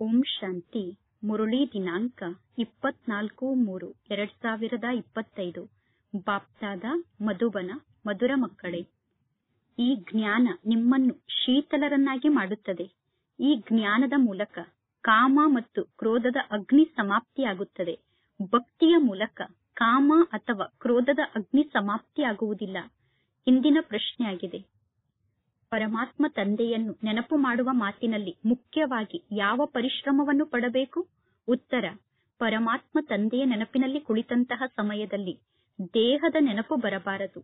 ಓಂ ಶಾಂತಿ. ಮುರುಳಿ ದಿನಾಂಕ 24/3/2025. ಬಾಪ್ತಾದ ಮಧುಬನ. ಮಧುರ ಮಕ್ಕಳೇ, ಈ ಜ್ಞಾನ ನಿಮ್ಮನ್ನು ಶೀತಲರನ್ನಾಗಿ ಮಾಡುತ್ತದೆ. ಈ ಜ್ಞಾನದ ಮೂಲಕ ಕಾಮ ಮತ್ತು ಕ್ರೋಧದ ಅಗ್ನಿ ಸಮಾಪ್ತಿಯಾಗುತ್ತದೆ. ಭಕ್ತಿಯ ಮೂಲಕ ಕಾಮ ಅಥವಾ ಕ್ರೋಧದ ಅಗ್ನಿ ಸಮಾಪ್ತಿಯಾಗುವುದಿಲ್ಲ. ಇಂದಿನ ಪ್ರಶ್ನೆಯಾಗಿದೆ, ಪರಮಾತ್ಮ ತಂದೆಯನ್ನು ನೆನಪು ಮಾಡುವ ಮಾತಿನಲ್ಲಿ ಮುಖ್ಯವಾಗಿ ಯಾವ ಪರಿಶ್ರಮವನ್ನು ಪಡಬೇಕು? ಉತ್ತರ: ಪರಮಾತ್ಮ ತಂದೆಯ ನೆನಪಿನಲ್ಲಿ ಕುಳಿತಂತಹ ಸಮಯದಲ್ಲಿ ದೇಹದ ನೆನಪು ಬರಬಾರದು.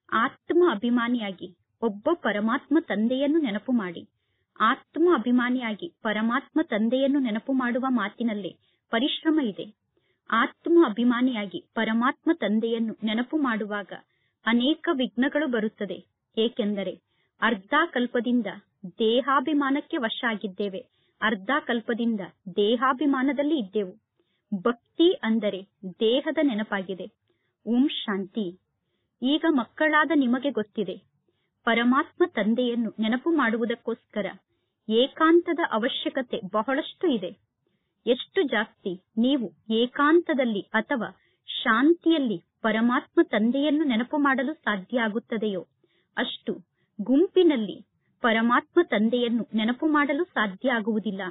ಆತ್ಮ ಅಭಿಮಾನಿಯಾಗಿ ಒಬ್ಬ ಪರಮಾತ್ಮ ತಂದೆಯನ್ನು ನೆನಪು ಮಾಡಿ. ಆತ್ಮ ಅಭಿಮಾನಿಯಾಗಿ ಪರಮಾತ್ಮ ತಂದೆಯನ್ನು ನೆನಪು ಮಾಡುವ ಮಾತಿನಲ್ಲೇ ಪರಿಶ್ರಮ ಇದೆ. ಆತ್ಮ ಅಭಿಮಾನಿಯಾಗಿ ಪರಮಾತ್ಮ ತಂದೆಯನ್ನು ನೆನಪು ಮಾಡುವಾಗ ಅನೇಕ ವಿಘ್ನಗಳು ಬರುತ್ತದೆ. ಏಕೆಂದರೆ ಅರ್ಧ ಕಲ್ಪದಿಂದ ದೇಹಾಭಿಮಾನಕ್ಕೆ ವಶ ಆಗಿದ್ದೇವೆ. ಅರ್ಧ ಕಲ್ಪದಿಂದ ದೇಹಾಭಿಮಾನದಲ್ಲಿ ಇದ್ದೆವು. ಭಕ್ತಿ ಅಂದರೆ ದೇಹದ ನೆನಪಾಗಿದೆ. ಓಂ ಶಾಂತಿ. ಈಗ ಮಕ್ಕಳಾದ ನಿಮಗೆ ಗೊತ್ತಿದೆ, ಪರಮಾತ್ಮ ತಂದೆಯನ್ನು ನೆನಪು ಮಾಡುವುದಕ್ಕೋಸ್ಕರ ಏಕಾಂತದ ಅವಶ್ಯಕತೆ ಬಹಳಷ್ಟು ಇದೆ. ಎಷ್ಟು ಜಾಸ್ತಿ ನೀವು ಏಕಾಂತದಲ್ಲಿ ಅಥವಾ ಶಾಂತಿಯಲ್ಲಿ ಪರಮಾತ್ಮ ತಂದೆಯನ್ನು ನೆನಪು ಮಾಡಲು ಸಾಧ್ಯ ಆಗುತ್ತದೆಯೋ ಅಷ್ಟು ಗುಂಪಿನಲ್ಲಿ ಪರಮಾತ್ಮ ತಂದೆಯನ್ನು ನೆನಪು ಮಾಡಲು ಸಾಧ್ಯ ಆಗುವುದಿಲ್ಲ.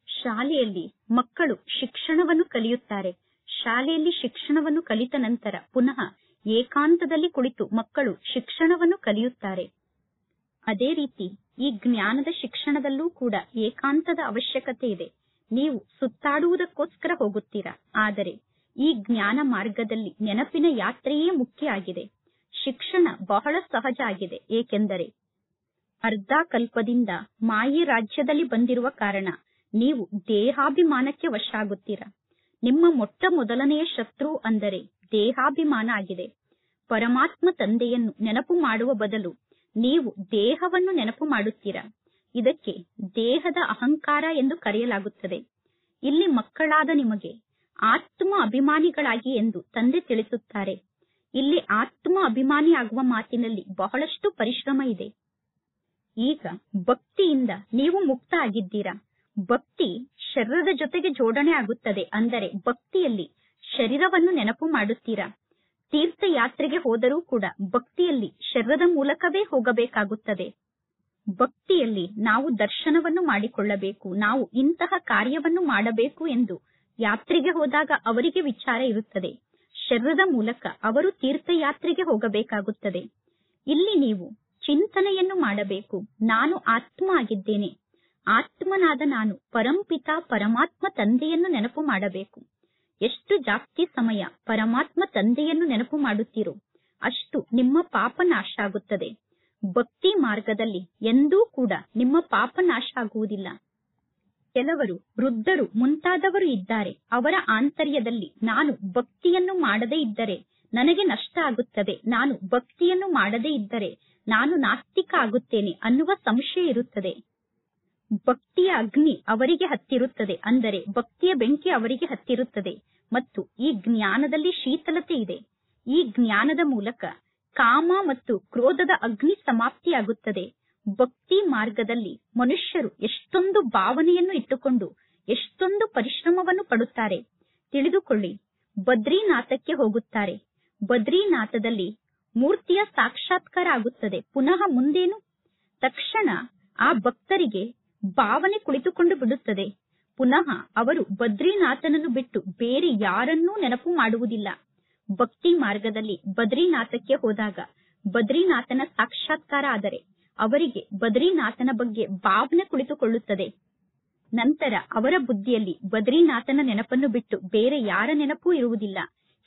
ಶಾಲೆಯಲ್ಲಿ ಮಕ್ಕಳು ಶಿಕ್ಷಣವನ್ನು ಕಲಿಯುತ್ತಾರೆ. ಶಾಲೆಯಲ್ಲಿ ಶಿಕ್ಷಣವನ್ನು ಕಲಿತ ನಂತರ ಪುನಃ ಏಕಾಂತದಲ್ಲಿ ಕುಳಿತು ಮಕ್ಕಳು ಶಿಕ್ಷಣವನ್ನು ಕಲಿಯುತ್ತಾರೆ. ಅದೇ ರೀತಿ ಈ ಜ್ಞಾನದ ಶಿಕ್ಷಣದಲ್ಲೂ ಕೂಡ ಏಕಾಂತದ ಅವಶ್ಯಕತೆ ಇದೆ. ನೀವು ಸುತ್ತಾಡುವುದಕ್ಕೋಸ್ಕರ ಹೋಗುತ್ತೀರಾ, ಆದರೆ ಈ ಜ್ಞಾನ ಮಾರ್ಗದಲ್ಲಿ ನೆನಪಿನ ಯಾತ್ರೆಯೇ ಮುಖ್ಯ ಆಗಿದೆ. ಶಿಕ್ಷಣ ಬಹಳ ಸಹಜ ಆಗಿದೆ. ಏಕೆಂದರೆ ಅರ್ಧ ಕಲ್ಪದಿಂದ ಮಾಯೆ ರಾಜ್ಯದಲ್ಲಿ ಬಂದಿರುವ ಕಾರಣ ನೀವು ದೇಹಾಭಿಮಾನಕ್ಕೆ ವಶ ಆಗುತ್ತೀರಾ. ನಿಮ್ಮ ಮೊಟ್ಟ ಮೊದಲನೆಯ ಶತ್ರು ಅಂದರೆ ದೇಹಾಭಿಮಾನ ಆಗಿದೆ. ಪರಮಾತ್ಮ ತಂದೆಯನ್ನು ನೆನಪು ಮಾಡುವ ಬದಲು ನೀವು ದೇಹವನ್ನು ನೆನಪು ಮಾಡುತ್ತೀರಾ. ಇದಕ್ಕೆ ದೇಹದ ಅಹಂಕಾರ ಎಂದು ಕರೆಯಲಾಗುತ್ತದೆ. ಇಲ್ಲಿ ಮಕ್ಕಳಾದ ನಿಮಗೆ ಆತ್ಮ ಅಭಿಮಾನಿಗಳಾಗಿ ಎಂದು ತಂದೆ ತಿಳಿಸುತ್ತಾರೆ. ಇಲ್ಲಿ ಆತ್ಮ ಅಭಿಮಾನಿ ಆಗುವ ಮಾತಿನಲ್ಲಿ ಬಹಳಷ್ಟು ಪರಿಶ್ರಮ ಇದೆ. ಈಗ ಭಕ್ತಿಯಿಂದ ನೀವು ಮುಕ್ತ ಆಗಿದ್ದೀರಾ. ಭಕ್ತಿ ಶರೀರದ ಜೊತೆಗೆ ಜೋಡಣೆ ಆಗುತ್ತದೆ. ಅಂದರೆ ಭಕ್ತಿಯಲ್ಲಿ ಶರೀರವನ್ನು ನೆನಪು ಮಾಡುತ್ತೀರಾ. ತೀರ್ಥಯಾತ್ರೆಗೆ ಹೋದರೂ ಕೂಡ ಭಕ್ತಿಯಲ್ಲಿ ಶರೀರದ ಮೂಲಕವೇ ಹೋಗಬೇಕಾಗುತ್ತದೆ. ಭಕ್ತಿಯಲ್ಲಿ ನಾವು ದರ್ಶನವನ್ನು ಮಾಡಿಕೊಳ್ಳಬೇಕು. ನಾವು ಇಂತಹ ಕಾರ್ಯವನ್ನು ಮಾಡಬೇಕು ಎಂದು ಯಾತ್ರೆಗೆ ಹೋದಾಗ ಅವರಿಗೆ ವಿಚಾರ ಇರುತ್ತದೆ. ಶರೀರದ ಮೂಲಕ ಅವರು ತೀರ್ಥಯಾತ್ರೆಗೆ ಹೋಗಬೇಕಾಗುತ್ತದೆ. ಇಲ್ಲಿ ನೀವು ಚಿಂತನೆಯನ್ನು ಮಾಡಬೇಕು. ನಾನು ಆತ್ಮ ಆಗಿದ್ದೇನೆ. ಆತ್ಮನಾದ ನಾನು ಪರಂಪಿತ ಪರಮಾತ್ಮ ತಂದೆಯನ್ನು ನೆನಪು ಮಾಡಬೇಕು. ಎಷ್ಟು ಜಾಸ್ತಿ ಸಮಯ ಪರಮಾತ್ಮ ತಂದೆಯನ್ನು ನೆನಪು ಮಾಡುತ್ತೀರೋ ಅಷ್ಟು ನಿಮ್ಮ ಪಾಪ ನಾಶ ಆಗುತ್ತದೆ. ಭಕ್ತಿ ಮಾರ್ಗದಲ್ಲಿ ಎಂದೂ ಕೂಡ ನಿಮ್ಮ ಪಾಪ ನಾಶ ಆಗುವುದಿಲ್ಲ. ಕೆಲವರು ವೃದ್ಧರು ಮುಂತಾದವರು ಇದ್ದಾರೆ. ಅವರ ಆಂತರ್ಯದಲ್ಲಿ ನಾನು ಭಕ್ತಿಯನ್ನು ಮಾಡದೇ ಇದ್ದರೆ ನನಗೆ ನಷ್ಟ ಆಗುತ್ತದೆ, ನಾನು ಭಕ್ತಿಯನ್ನು ಮಾಡದೇ ಇದ್ದರೆ ನಾನು ನಾಸ್ತಿಕ ಆಗುತ್ತೇನೆ ಅನ್ನುವ ಸಂಶಯ ಇರುತ್ತದೆ. ಭಕ್ತಿಯ ಅಗ್ನಿ ಅವರಿಗೆ ಹತ್ತಿರುತ್ತದೆ. ಅಂದರೆ ಭಕ್ತಿಯ ಬೆಂಕಿ ಅವರಿಗೆ ಹತ್ತಿರುತ್ತದೆ ಮತ್ತು ಈ ಜ್ಞಾನದಲ್ಲಿ ಶೀತಲತೆ ಇದೆ. ಈ ಜ್ಞಾನದ ಮೂಲಕ ಕಾಮ ಮತ್ತು ಕ್ರೋಧದ ಅಗ್ನಿ ಸಮಾಪ್ತಿಯಾಗುತ್ತದೆ. ಭಕ್ತಿ ಮಾರ್ಗದಲ್ಲಿ ಮನುಷ್ಯರು ಎಷ್ಟೊಂದು ಭಾವನೆಯನ್ನು ಇಟ್ಟುಕೊಂಡು ಎಷ್ಟೊಂದು ಪರಿಶ್ರಮವನ್ನು ಪಡುತ್ತಾರೆ. ತಿಳಿದುಕೊಳ್ಳಿ, ಬದ್ರಿನಾಥಕ್ಕೆ ಹೋಗುತ್ತಾರೆ. ಬದ್ರಿನಾಥದಲ್ಲಿ ಮೂರ್ತಿಯ ಸಾಕ್ಷಾತ್ಕಾರ ಆಗುತ್ತದೆ. ಪುನಃ ಮುಂದೇನು? ತಕ್ಷಣ ಆ ಭಕ್ತರಿಗೆ ಭಾವನೆ ಕುಳಿತುಕೊಂಡು ಬಿಡುತ್ತದೆ. ಪುನಃ ಅವರು ಬದ್ರಿನಾಥನನ್ನು ಬಿಟ್ಟು ಬೇರೆ ಯಾರನ್ನೂ ನೆನಪು ಮಾಡುವುದಿಲ್ಲ. ಭಕ್ತಿ ಮಾರ್ಗದಲ್ಲಿ ಬದ್ರಿನಾಥಕ್ಕೆ ಹೋದಾಗ ಬದ್ರಿನಾಥನ ಸಾಕ್ಷಾತ್ಕಾರ ಆದರೆ ಅವರಿಗೆ ಬದ್ರಿನಾಥನ ಬಗ್ಗೆ ಭಾವನೆ ಕುಳಿತುಕೊಳ್ಳುತ್ತದೆ. ನಂತರ ಅವರ ಬುದ್ಧಿಯಲ್ಲಿ ಬದ್ರಿನಾಥನ ನೆನಪನ್ನು ಬಿಟ್ಟು ಬೇರೆ ಯಾರ ನೆನಪೂ ಇರುವುದಿಲ್ಲ.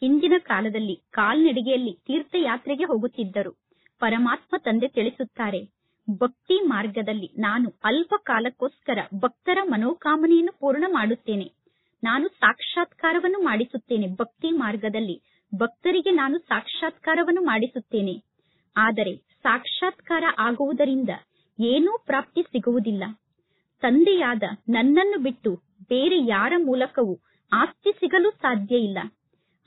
ಹಿಂದಿನ ಕಾಲದಲ್ಲಿ ಕಾಲ್ನಡಿಗೆಯಲ್ಲಿ ತೀರ್ಥಯಾತ್ರೆಗೆ ಹೋಗುತ್ತಿದ್ದರು. ಪರಮಾತ್ಮ ತಂದೆ ತಿಳಿಸುತ್ತಾರೆ, ಭಕ್ತಿ ಮಾರ್ಗದಲ್ಲಿ ನಾನು ಅಲ್ಪ ಕಾಲಕ್ಕೋಸ್ಕರ ಭಕ್ತರ ಮನೋಕಾಮನೆಯನ್ನು ಪೂರ್ಣ ಮಾಡುತ್ತೇನೆ. ನಾನು ಸಾಕ್ಷಾತ್ಕಾರವನ್ನು ಮಾಡಿಸುತ್ತೇನೆ. ಭಕ್ತಿ ಮಾರ್ಗದಲ್ಲಿ ಭಕ್ತರಿಗೆ ನಾನು ಸಾಕ್ಷಾತ್ಕಾರವನ್ನು ಮಾಡಿಸುತ್ತೇನೆ. ಆದರೆ ಸಾಕ್ಷಾತ್ಕಾರ ಆಗುವುದರಿಂದ ಏನೂ ಪ್ರಾಪ್ತಿ ಸಿಗುವುದಿಲ್ಲ. ತಂದೆಯಾದ ನನ್ನನ್ನು ಬಿಟ್ಟು ಬೇರೆ ಯಾರ ಮೂಲಕವೂ ಆಸ್ತಿ ಸಿಗಲು ಸಾಧ್ಯ ಇಲ್ಲ.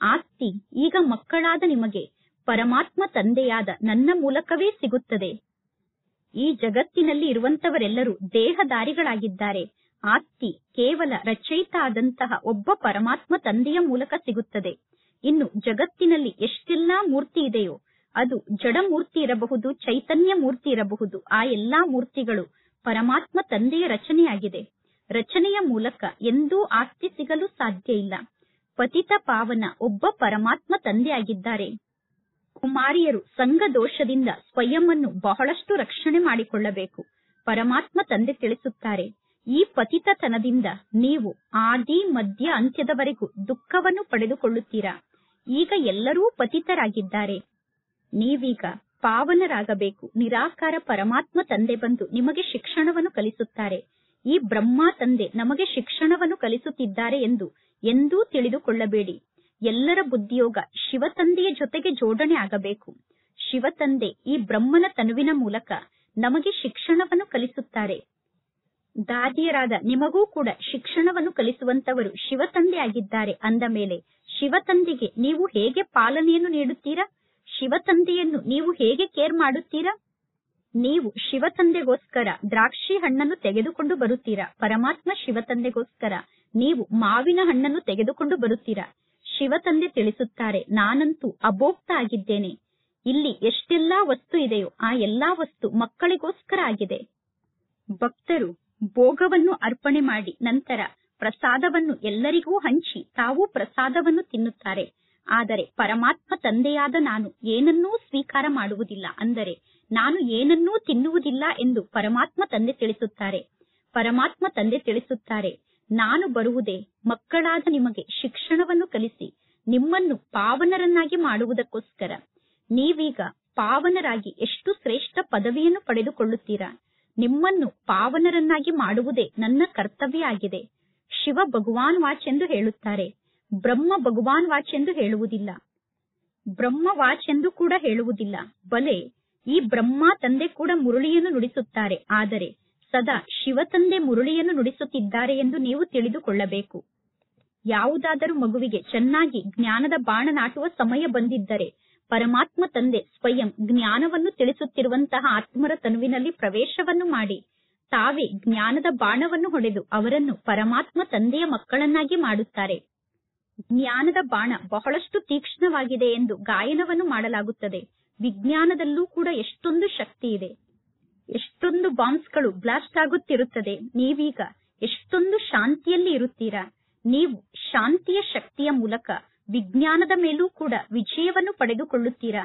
ಆಸ್ತಿ ಈಗ ಮಕ್ಕಳಾದ ನಿಮಗೆ ಪರಮಾತ್ಮ ತಂದೆಯಾದ ನನ್ನ ಮೂಲಕವೇ ಸಿಗುತ್ತದೆ. ಈ ಜಗತ್ತಿನಲ್ಲಿ ಇರುವಂತವರೆಲ್ಲರೂ ದೇಹದಾರಿಗಳಾಗಿದ್ದಾರೆ. ಆಸ್ತಿ ಕೇವಲ ರಚಯಿತ ಆದಂತಹ ಒಬ್ಬ ಪರಮಾತ್ಮ ತಂದೆಯ ಮೂಲಕ ಸಿಗುತ್ತದೆ. ಇನ್ನು ಜಗತ್ತಿನಲ್ಲಿ ಎಷ್ಟೆಲ್ಲಾ ಮೂರ್ತಿ ಇದೆಯೋ ಅದು ಜಡ ಮೂರ್ತಿ ಇರಬಹುದು, ಚೈತನ್ಯ ಮೂರ್ತಿ ಇರಬಹುದು. ಆ ಎಲ್ಲಾ ಮೂರ್ತಿಗಳು ಪರಮಾತ್ಮ ತಂದೆಯ ರಚನೆಯಾಗಿದೆ. ರಚನೆಯ ಮೂಲಕ ಎಂದೂ ಆಸ್ತಿ ಸಿಗಲು ಸಾಧ್ಯ ಇಲ್ಲ. ಪತಿತ ಪಾವನ ಒಬ್ಬ ಪರಮಾತ್ಮ ತಂದೆಯಾಗಿದ್ದಾರೆ. ಕುಮಾರಿಯರು ಸಂಘ ದೋಷದಿಂದ ಸ್ವಯಂವನ್ನು ಬಹಳಷ್ಟು ರಕ್ಷಣೆ ಮಾಡಿಕೊಳ್ಳಬೇಕು. ಪರಮಾತ್ಮ ತಂದೆ ತಿಳಿಸುತ್ತಾರೆ, ಈ ಪತಿತತನದಿಂದ ನೀವು ಆದಿ ಮಧ್ಯ ಅಂತ್ಯದವರೆಗೂ ದುಃಖವನ್ನು ಪಡೆದುಕೊಳ್ಳುತ್ತೀರಾ. ಈಗ ಎಲ್ಲರೂ ಪತಿತರಾಗಿದ್ದಾರೆ, ನೀವೀಗ ಪಾವನರಾಗಬೇಕು. ನಿರಾಕಾರ ಪರಮಾತ್ಮ ತಂದೆ ಬಂದು ನಿಮಗೆ ಶಿಕ್ಷಣವನ್ನು ಕಲಿಸುತ್ತಾರೆ. ಈ ಬ್ರಹ್ಮ ತಂದೆ ನಮಗೆ ಶಿಕ್ಷಣವನ್ನು ಕಲಿಸುತ್ತಿದ್ದಾರೆ ಎಂದು ಎಂದೂ ತಿಳಿದುಕೊಳ್ಳಬೇಡಿ. ಎಲ್ಲರ ಬುದ್ಧಿಯೋಗ ಶಿವತಂದೆಯ ಜೊತೆಗೆ ಜೋಡಣೆ ಆಗಬೇಕು. ಶಿವತಂದೆ ಈ ಬ್ರಹ್ಮನ ತನುವಿನ ಮೂಲಕ ನಮಗೆ ಶಿಕ್ಷಣವನ್ನು ಕಲಿಸುತ್ತಾರೆ. ದಾದಿಯರಾದ ನಿಮಗೂ ಕೂಡ ಶಿಕ್ಷಣವನ್ನು ಕಲಿಸುವಂತವರು ಶಿವತಂದೆ ಆಗಿದ್ದಾರೆ ಅಂದ ಮೇಲೆ ಶಿವತಂದೆಗೆ ನೀವು ಹೇಗೆ ಪಾಲನೆಯನ್ನು ನೀಡುತ್ತೀರಾ? ಶಿವತಂದೆಯನ್ನು ನೀವು ಹೇಗೆ ಕೇರ್ ಮಾಡುತ್ತೀರಾ? ನೀವು ಶಿವತಂದೆಗೋಸ್ಕರ ದ್ರಾಕ್ಷಿ ಹಣ್ಣನ್ನು ತೆಗೆದುಕೊಂಡು ಬರುತ್ತೀರಾ. ಪರಮಾತ್ಮ ಶಿವತಂದೆಗೋಸ್ಕರ ನೀವು ಮಾವಿನ ಹಣ್ಣನ್ನು ತೆಗೆದುಕೊಂಡು ಬರುತ್ತೀರಾ. ಶಿವತಂದೆ ತಿಳಿಸುತ್ತಾರೆ, ನಾನಂತೂ ಅಭೋಕ್ತ ಆಗಿದ್ದೇನೆ. ಇಲ್ಲಿ ಎಷ್ಟೆಲ್ಲಾ ವಸ್ತು ಇದೆಯೋ ಆ ಎಲ್ಲಾ ವಸ್ತು ಮಕ್ಕಳಿಗೋಸ್ಕರ ಆಗಿದೆ. ಭಕ್ತರು ಭೋಗವನ್ನು ಅರ್ಪಣೆ ಮಾಡಿ ನಂತರ ಪ್ರಸಾದವನ್ನು ಎಲ್ಲರಿಗೂ ಹಂಚಿ ತಾವು ಪ್ರಸಾದವನ್ನು ತಿನ್ನುತ್ತಾರೆ. ಆದರೆ ಪರಮಾತ್ಮ ತಂದೆಯಾದ ನಾನು ಏನನ್ನೂ ಸ್ವೀಕಾರ ಮಾಡುವುದಿಲ್ಲ, ಅಂದರೆ ನಾನು ಏನನ್ನೂ ತಿನ್ನುವುದಿಲ್ಲ ಎಂದು ಪರಮಾತ್ಮ ತಂದೆ ತಿಳಿಸುತ್ತಾರೆ. ಪರಮಾತ್ಮ ತಂದೆ ತಿಳಿಸುತ್ತಾರೆ, ನಾನು ಬರುವುದೇ ಮಕ್ಕಳಾದ ನಿಮಗೆ ಶಿಕ್ಷಣವನ್ನು ಕಲಿಸಿ ನಿಮ್ಮನ್ನು ಪಾವನರನ್ನಾಗಿ ಮಾಡುವುದಕ್ಕೋಸ್ಕರ. ನೀವೀಗ ಪಾವನರಾಗಿ ಎಷ್ಟು ಶ್ರೇಷ್ಠ ಪದವಿಯನ್ನು ಪಡೆದುಕೊಳ್ಳುತ್ತೀರಾ. ನಿಮ್ಮನ್ನು ಪಾವನರನ್ನಾಗಿ ಮಾಡುವುದೇ ನನ್ನ ಕರ್ತವ್ಯ ಆಗಿದೆ. ಶಿವ ಭಗವಾನ್ ವಾಚ್ ಎಂದು ಹೇಳುತ್ತಾರೆ, ಬ್ರಹ್ಮ ಭಗವಾನ್ ವಾಚ್ ಎಂದು ಹೇಳುವುದಿಲ್ಲ, ಬ್ರಹ್ಮ ವಾಚ್ ಎಂದು ಕೂಡ ಹೇಳುವುದಿಲ್ಲ. ಬಲೆ ಈ ಬ್ರಹ್ಮ ತಂದೆ ಕೂಡ ಮುರುಳಿಯನ್ನು ನುಡಿಸುತ್ತಾರೆ, ಆದರೆ ಸದಾ ಶಿವತಂದೆ ಮುರುಳಿಯನ್ನು ನುಡಿಸುತ್ತಿದ್ದಾರೆ ಎಂದು ನೀವು ತಿಳಿದುಕೊಳ್ಳಬೇಕು. ಯಾವುದಾದರೂ ಮಗುವಿಗೆ ಚೆನ್ನಾಗಿ ಜ್ಞಾನದ ಬಾಣ ನಾಟುವ ಸಮಯ ಬಂದಿದ್ದರೆ ಪರಮಾತ್ಮ ತಂದೆ ಸ್ವಯಂ ಜ್ಞಾನವನ್ನು ತಿಳಿಸುತ್ತಿರುವಂತಹ ಆತ್ಮರ ತನುವಿನಲ್ಲಿ ಪ್ರವೇಶವನ್ನು ಮಾಡಿ ತಾವೇ ಜ್ಞಾನದ ಬಾಣವನ್ನು ಹೊಡೆದು ಅವರನ್ನು ಪರಮಾತ್ಮ ತಂದೆಯ ಮಕ್ಕಳನ್ನಾಗಿ ಮಾಡುತ್ತಾರೆ. ಜ್ಞಾನದ ಬಾಣ ಬಹಳಷ್ಟು ತೀಕ್ಷ್ಣವಾಗಿದೆ ಎಂದು ಗಾಯನವನ್ನು ಮಾಡಲಾಗುತ್ತದೆ. ವಿಜ್ಞಾನದಲ್ಲೂ ಕೂಡ ಎಷ್ಟೊಂದು ಶಕ್ತಿ ಇದೆ, ಎಷ್ಟೊಂದು ಬಾಂಬ್ಸ್ಗಳು ಬ್ಲಾಸ್ಟ್ ಆಗುತ್ತಿರುತ್ತದೆ. ನೀವೀಗ ಎಷ್ಟೊಂದು ಶಾಂತಿಯಲ್ಲಿ ಇರುತ್ತೀರಾ. ನೀವು ಶಾಂತಿಯ ಶಕ್ತಿಯ ಮೂಲಕ ವಿಜ್ಞಾನದ ಮೇಲೂ ಕೂಡ ವಿಜಯವನ್ನು ಪಡೆದುಕೊಳ್ಳುತ್ತೀರಾ.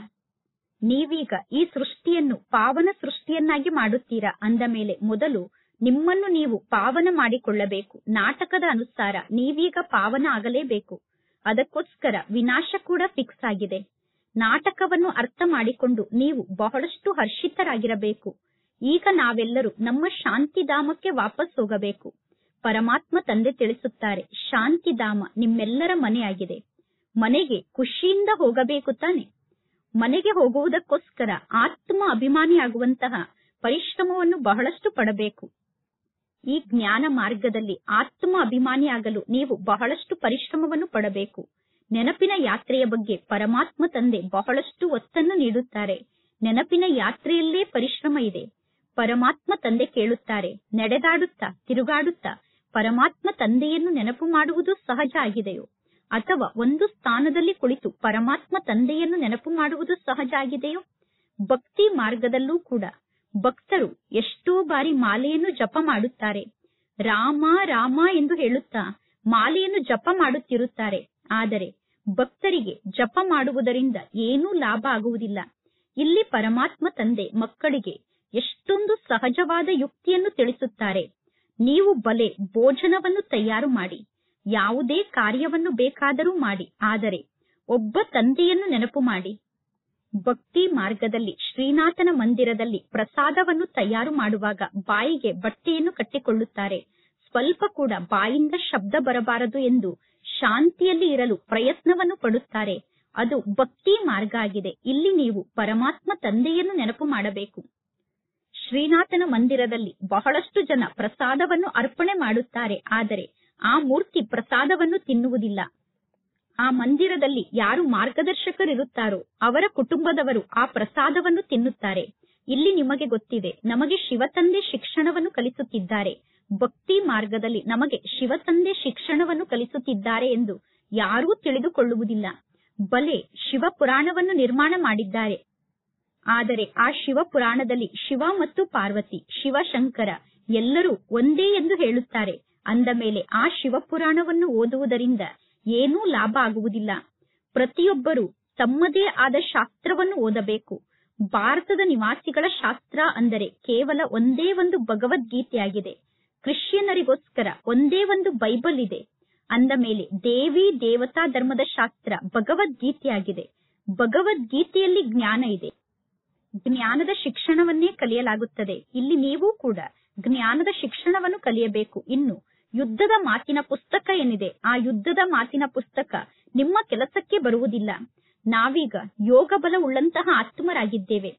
ನೀವೀಗ ಈ ಸೃಷ್ಟಿಯನ್ನು ಪಾವನ ಸೃಷ್ಟಿಯನ್ನಾಗಿ ಮಾಡುತ್ತೀರಾ ಅಂದ ಮೇಲೆ ಮೊದಲು ನಿಮ್ಮನ್ನು ನೀವು ಪಾವನ ಮಾಡಿಕೊಳ್ಳಬೇಕು. ನಾಟಕದ ಅನುಸಾರ ನೀವೀಗ ಪಾವನ ಆಗಲೇಬೇಕು. ಅದಕ್ಕೋಸ್ಕರ ವಿನಾಶ ಕೂಡ ಫಿಕ್ಸ್ ಆಗಿದೆ. ನಾಟಕವನ್ನು ಅರ್ಥ ಮಾಡಿಕೊಂಡು ನೀವು ಬಹಳಷ್ಟು ಹರ್ಷಿತರಾಗಿರಬೇಕು. ಈಗ ನಾವೆಲ್ಲರೂ ನಮ್ಮ ಶಾಂತಿಧಾಮಕ್ಕೆ ವಾಪಸ್ ಹೋಗಬೇಕು. ಪರಮಾತ್ಮ ತಂದೆ ತಿಳಿಸುತ್ತಾರೆ, ಶಾಂತಿಧಾಮ ನಿಮ್ಮೆಲ್ಲರ ಮನೆಯಾಗಿದೆ. ಮನೆಗೆ ಖುಷಿಯಿಂದ ಹೋಗಬೇಕು ತಾನೆ. ಮನೆಗೆ ಹೋಗುವುದಕ್ಕೋಸ್ಕರ ಆತ್ಮ ಅಭಿಮಾನಿಯಾಗುವಂತಹ ಪರಿಶ್ರಮವನ್ನು ಬಹಳಷ್ಟು ಪಡಬೇಕು. ಈ ಜ್ಞಾನ ಮಾರ್ಗದಲ್ಲಿ ಆತ್ಮ ಅಭಿಮಾನಿಯಾಗಲು ನೀವು ಬಹಳಷ್ಟು ಪರಿಶ್ರಮವನ್ನು ಪಡಬೇಕು. ನೆನಪಿನ ಯಾತ್ರೆಯ ಬಗ್ಗೆ ಪರಮಾತ್ಮ ತಂದೆ ಬಹಳಷ್ಟು ಒತ್ತನ್ನು ನೀಡುತ್ತಾರೆ. ನೆನಪಿನ ಯಾತ್ರೆಯಲ್ಲೇ ಪರಿಶ್ರಮ ಇದೆ. ಪರಮಾತ್ಮ ತಂದೆ ಕೇಳುತ್ತಾರೆ, ನಡೆದಾಡುತ್ತಾ ತಿರುಗಾಡುತ್ತಾ ಪರಮಾತ್ಮ ತಂದೆಯನ್ನು ನೆನಪು ಮಾಡುವುದು ಸಹಜ ಆಗಿದೆಯೋ, ಅಥವಾ ಒಂದು ಸ್ಥಾನದಲ್ಲಿ ಕುಳಿತು ಪರಮಾತ್ಮ ತಂದೆಯನ್ನು ನೆನಪು ಮಾಡುವುದು ಸಹಜ ಆಗಿದೆಯೋ? ಭಕ್ತಿ ಮಾರ್ಗದಲ್ಲೂ ಕೂಡ ಭಕ್ತರು ಎಷ್ಟೋ ಬಾರಿ ಮಾಲೆಯನ್ನು ಜಪ ಮಾಡುತ್ತಾರೆ. ರಾಮ ರಾಮ ಎಂದು ಹೇಳುತ್ತಾ ಮಾಲೆಯನ್ನು ಜಪ ಮಾಡುತ್ತಿರುತ್ತಾರೆ. ಆದರೆ ಭಕ್ತರಿಗೆ ಜಪ ಮಾಡುವುದರಿಂದ ಏನೂ ಲಾಭ ಆಗುವುದಿಲ್ಲ. ಇಲ್ಲಿ ಪರಮಾತ್ಮ ತಂದೆ ಮಕ್ಕಳಿಗೆ ಎಷ್ಟೊಂದು ಸಹಜವಾದ ಯುಕ್ತಿಯನ್ನು ತಿಳಿಸುತ್ತಾರೆ. ನೀವು ಬಲೆ ಭೋಜನವನ್ನು ತಯಾರು ಮಾಡಿ, ಯಾವುದೇ ಕಾರ್ಯವನ್ನು ಬೇಕಾದರೂ ಮಾಡಿ, ಆದರೆ ಒಬ್ಬ ತಂದೆಯನ್ನು ನೆನಪು ಮಾಡಿ. ಭಕ್ತಿ ಮಾರ್ಗದಲ್ಲಿ ಶ್ರೀನಾಥನ ಮಂದಿರದಲ್ಲಿ ಪ್ರಸಾದವನ್ನು ತಯಾರು ಮಾಡುವಾಗ ಬಾಯಿಗೆ ಬಟ್ಟೆಯನ್ನು ಕಟ್ಟಿಕೊಳ್ಳುತ್ತಾರೆ. ಸ್ವಲ್ಪ ಕೂಡ ಬಾಯಿಂದ ಶಬ್ದ ಬರಬಾರದು ಎಂದು ಶಾಂತಿಯಲ್ಲಿ ಇರಲು ಪ್ರಯತ್ನವನ್ನು ಪಡುತ್ತಾರೆ. ಅದು ಭಕ್ತಿ ಮಾರ್ಗ ಆಗಿದೆ. ಇಲ್ಲಿ ನೀವು ಪರಮಾತ್ಮ ತಂದೆಯನ್ನು ನೆನಪು ಮಾಡಬೇಕು. ಶ್ರೀನಾಥನ ಮಂದಿರದಲ್ಲಿ ಬಹಳಷ್ಟು ಜನ ಪ್ರಸಾದವನ್ನು ಅರ್ಪಣೆ ಮಾಡುತ್ತಾರೆ, ಆದರೆ ಆ ಮೂರ್ತಿ ಪ್ರಸಾದವನ್ನು ತಿನ್ನುವುದಿಲ್ಲ. ಆ ಮಂದಿರದಲ್ಲಿ ಯಾರು ಮಾರ್ಗದರ್ಶಕರಿರುತ್ತಾರೋ ಅವರ ಕುಟುಂಬದವರು ಆ ಪ್ರಸಾದವನ್ನು ತಿನ್ನುತ್ತಾರೆ. ಇಲ್ಲಿ ನಿಮಗೆ ಗೊತ್ತಿದೆ, ನಮಗೆ ಶಿವತಂದೆ ಶಿಕ್ಷಣವನ್ನು ಕಲಿಸುತ್ತಿದ್ದಾರೆ. ಭಕ್ತಿ ಮಾರ್ಗದಲ್ಲಿ ನಮಗೆ ಶಿವತಂದೆ ಶಿಕ್ಷಣವನ್ನು ಕಲಿಸುತ್ತಿದ್ದಾರೆ ಎಂದು ಯಾರೂ ತಿಳಿದುಕೊಳ್ಳುವುದಿಲ್ಲ. ಬಲೆ ಶಿವ ಪುರಾಣವನ್ನು ನಿರ್ಮಾಣ ಮಾಡಿದ್ದಾರೆ. ಆದರೆ ಆ ಶಿವ ಪುರಾಣದಲ್ಲಿ ಶಿವ ಮತ್ತು ಪಾರ್ವತಿ, ಶಿವಶಂಕರ ಎಲ್ಲರೂ ಒಂದೇ ಎಂದು ಹೇಳುತ್ತಾರೆ. ಅಂದ ಮೇಲೆ ಆ ಶಿವಪುರಾಣವನ್ನು ಓದುವುದರಿಂದ ಏನೂ ಲಾಭ ಆಗುವುದಿಲ್ಲ. ಪ್ರತಿಯೊಬ್ಬರೂ ತಮ್ಮದೇ ಆದ ಶಾಸ್ತ್ರವನ್ನು ಓದಬೇಕು. ಭಾರತದ ನಿವಾಸಿಗಳ ಶಾಸ್ತ್ರ ಅಂದರೆ ಕೇವಲ ಒಂದೇ ಒಂದು ಭಗವದ್ಗೀತೆಯಾಗಿದೆ. ಕ್ರಿಶ್ಚಿಯನ್ನರಿಗೋಸ್ಕರ ಒಂದೇ ಒಂದು ಬೈಬಲ್ ಇದೆ. ಅಂದ ಮೇಲೆ ದೇವಿ ದೇವತಾ ಧರ್ಮದ ಶಾಸ್ತ್ರ ಭಗವದ್ಗೀತೆಯಾಗಿದೆ. ಭಗವದ್ಗೀತೆಯಲ್ಲಿ ಜ್ಞಾನ ಇದೆ. ಜ್ಞಾನದ ಶಿಕ್ಷಣವನ್ನೇ ಕಲಿಯಲಾಗುತ್ತದೆ. ಇಲ್ಲಿ ನೀವು ಕೂಡ ಜ್ಞಾನದ ಶಿಕ್ಷಣವನ್ನು ಕಲಿಯಬೇಕು. ಇನ್ನು ಯುದ್ಧದ ಮಾತಿನ ಪುಸ್ತಕ ಏನಿದೆ, ಆ ಯುದ್ಧದ ಮಾತಿನ ಪುಸ್ತಕ ನಿಮ್ಮ ಕೆಲಸಕ್ಕೆ ಬರುವುದಿಲ್ಲ. ನಾವೀಗ ಯೋಗ ಬಲ ಉಳ್ಳಂತಹ ಆತ್ಮರಾಗಿದ್ದೇವೆ.